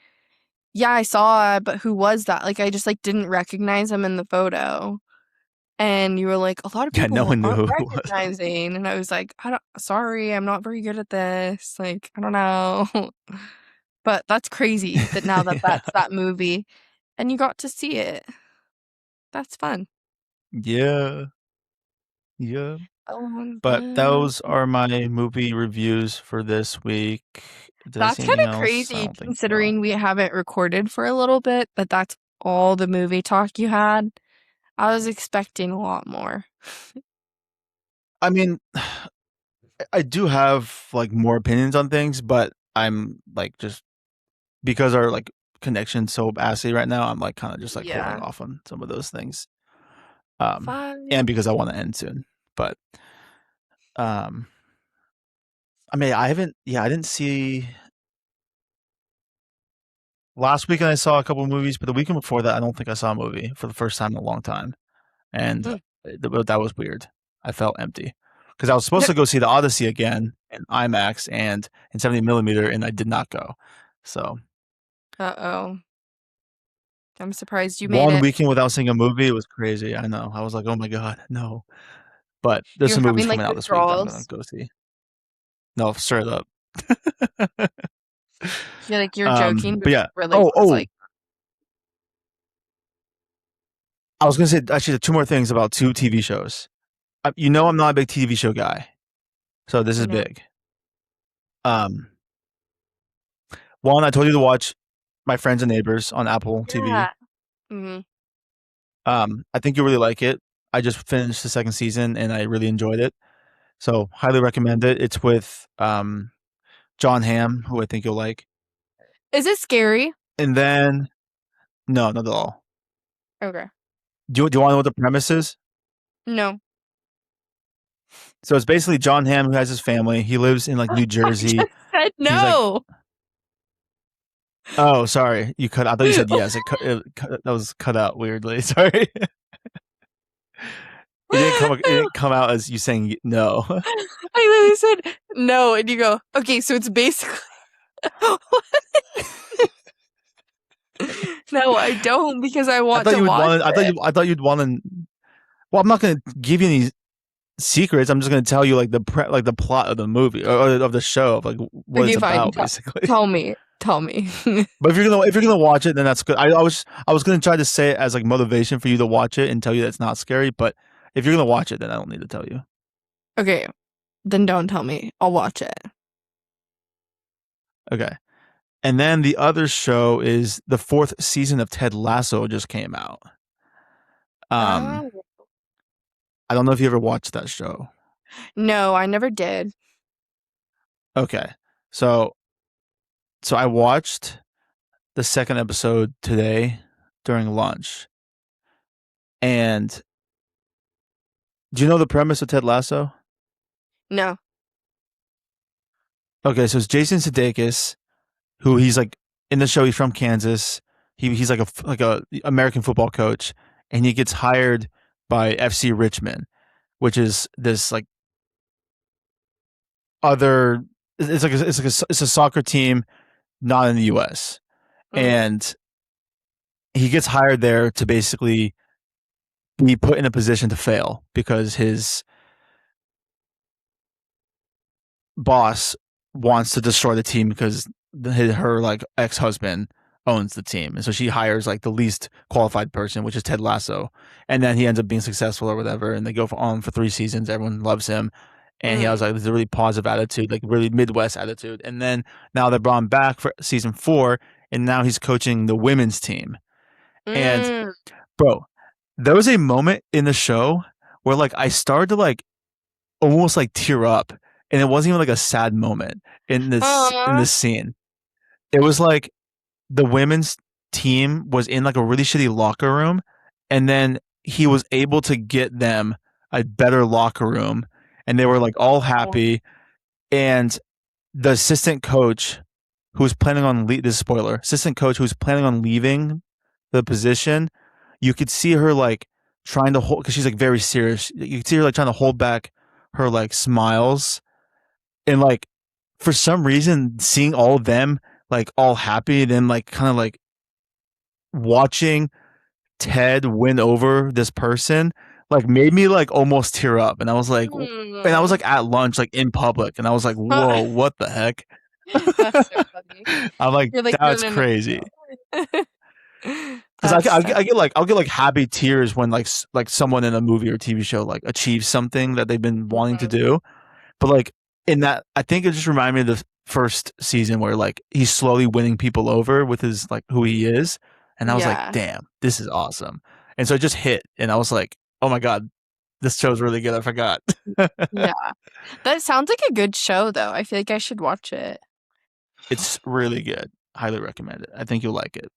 yeah, I saw it, but who was that? Like I just like didn't recognize him in the photo. And you were like, a lot of yeah, no people one knew aren't who it was. recognizing. And I was like, I don't, sorry, I'm not very good at this. Like, I don't know. But that's crazy that now that Yeah, that's that movie and you got to see it. That's fun. yeah, yeah. Oh, But those are my movie reviews for this week. Did I that's see kind anything of else? I crazy don't think so. considering we haven't recorded for a little bit, but that's all the movie talk you had. I was expecting a lot more. I mean, I do have like more opinions on things, but I'm like just because our like connection's so assy right now, I'm like kind of just like holding Yeah. off on some of those things. And Fine. because I want to end soon. But um I mean I haven't I didn't see last weekend I saw a couple of movies, but the weekend before that I don't think I saw a movie for the first time in a long time. And Mm. that was weird. I felt empty. Because I was supposed to go see the Odyssey again in IMAX and in 70 millimeter, and I did not go. So Uh-oh. I'm surprised you made one it. weekend without seeing a movie, it was crazy. I know. I was like, oh my god, no. But there's You're some movies having like coming out this week that I'm gonna withdrawals. go see. No, straight up. You're like you're joking, but But you yeah. really was Oh, like, I was gonna say actually two more things about two TV shows. You know, I'm not a big TV show guy, so this I is know. big. Um, One, I told you to watch My Friends and Neighbors on Apple TV. Yeah. Hmm. I think you'll really like it. I just finished the second season and I really enjoyed it. So highly recommend it. It's with John Hamm, who I think you'll like. Is it scary? And then no, not at all. Okay. Do you want to know what the premise is? No. So it's basically John Hamm who has his family. He lives in like New I just Jersey. said He's like, no. oh, sorry, you cut. I thought you said yes. That was cut out weirdly. Sorry, It didn't come out as you saying no. I literally said no, and you go, okay, so it's basically. No, I don't because I I want thought to you would watch want. it. I thought you'd want to. Well, I'm not going to give you any secrets. I'm just going to tell you like like the plot of the movie or of the show of like what it's Okay, fine. about, basically. Tell me. Tell me. But if you're gonna watch it, then that's good. I was gonna try to say it as like motivation for you to watch it and tell you that it's not scary. But if you're gonna watch it, then I don't need to tell you. Okay, then don't tell me. I'll watch it. Okay. And then the other show is the fourth season of Ted Lasso just came out. Um, Oh. I don't know if you ever watched that show. No, I never did. Okay. So I watched the second episode today during lunch. And do you know the premise of Ted Lasso? No. Okay, so it's Jason Sudeikis, who he's like in the show. He's from Kansas. He's like a American football coach, and he gets hired by FC Richmond, which is this like other. It's a soccer team not in the U.S. Mm. And he gets hired there to basically be put in a position to fail because his boss wants to destroy the team because her like ex-husband owns the team, and so she hires like the least qualified person, which is Ted Lasso, and then he ends up being successful or whatever, and they go on for 3 seasons. Everyone loves him, and he has Mm. like this really positive attitude, like really Midwest attitude. And then now they brought him back for season 4, and now he's coaching the women's team. And Mm. bro, there was a moment in the show where like I started to like almost like tear up, and it wasn't even like a sad moment in Aw. this scene. It was like the women's team was in like a really shitty locker room, and then he was able to get them a better locker room, and they were like all Oh. happy. And the assistant coach who's planning on this spoiler assistant coach who's planning on leaving the position, you could see her like trying to hold because she's like very serious. You could see her like trying to hold back her like smiles and like for some reason seeing all of them like all happy, then like kind of like watching Ted win over this person like made me like almost tear up, and I was like, and I was Hmm. like at lunch like in public, and I was like, whoa, what the heck? That's so funny. I'm like, You're like, no, that's no, no, crazy. no. Because That's so I get like I'll get like happy tears when like someone in a movie or TV show like achieves something that they've been wanting to Mhm. do. But like in that, I think it just reminded me of the first season where like he's slowly winning people over with his like who he is, and I was like, Yeah. damn, this is awesome. And so it just hit, and I was like, oh my god, this show's really good. I forgot. Yeah. That sounds like a good show, though. I feel like I should watch it. It's really good. Highly recommend it. I think you'll like it.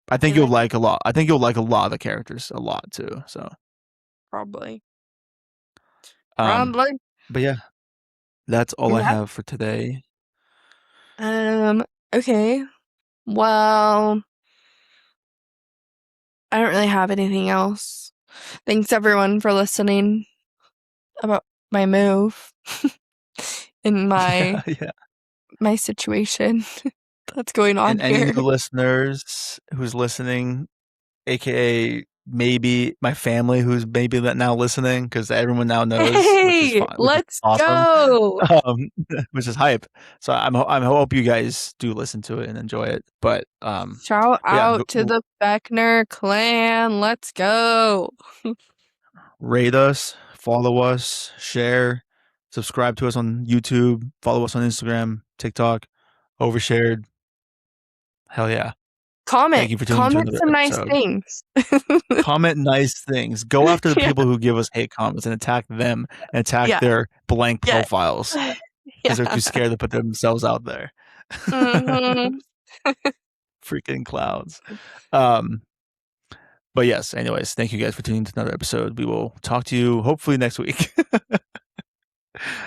I I think you'll like like a lot. I think you'll like a lot of the characters a lot too. So, probably. um, Probably. but yeah, that's all I Yeah. have for today. Okay. Well, I don't really have anything else. Thanks everyone for listening about my move in Yeah, yeah. my situation that's going on And any here. new listeners who's listening, aka maybe my family who's maybe now listening because everyone now knows, which is Hey, fine, which is let's awesome, go. um, which is hype. So I hope you guys do listen to it and enjoy it. Shout But yeah, out to the Beckner clan. Let's go. rate us, follow us, share, subscribe to us on YouTube, follow us on Instagram, TikTok, Overshared. Hell yeah! Comment. Thank you for tuning into Comment another some nice episode. things. Comment nice things. Go after the Yeah. people who give us hate comments and attack them and attack Yeah. their blank Yeah. profiles because they're Yeah. too scared to put themselves out there. Hmm. Freaking clowns. Um, but yes, anyways, thank you guys for tuning into another episode. We will talk to you hopefully next week.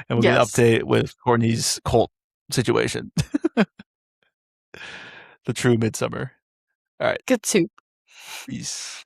And we'll get an Yes. update with Courtney's cult situation. The true Midsommar. All right. Good soup. Peace.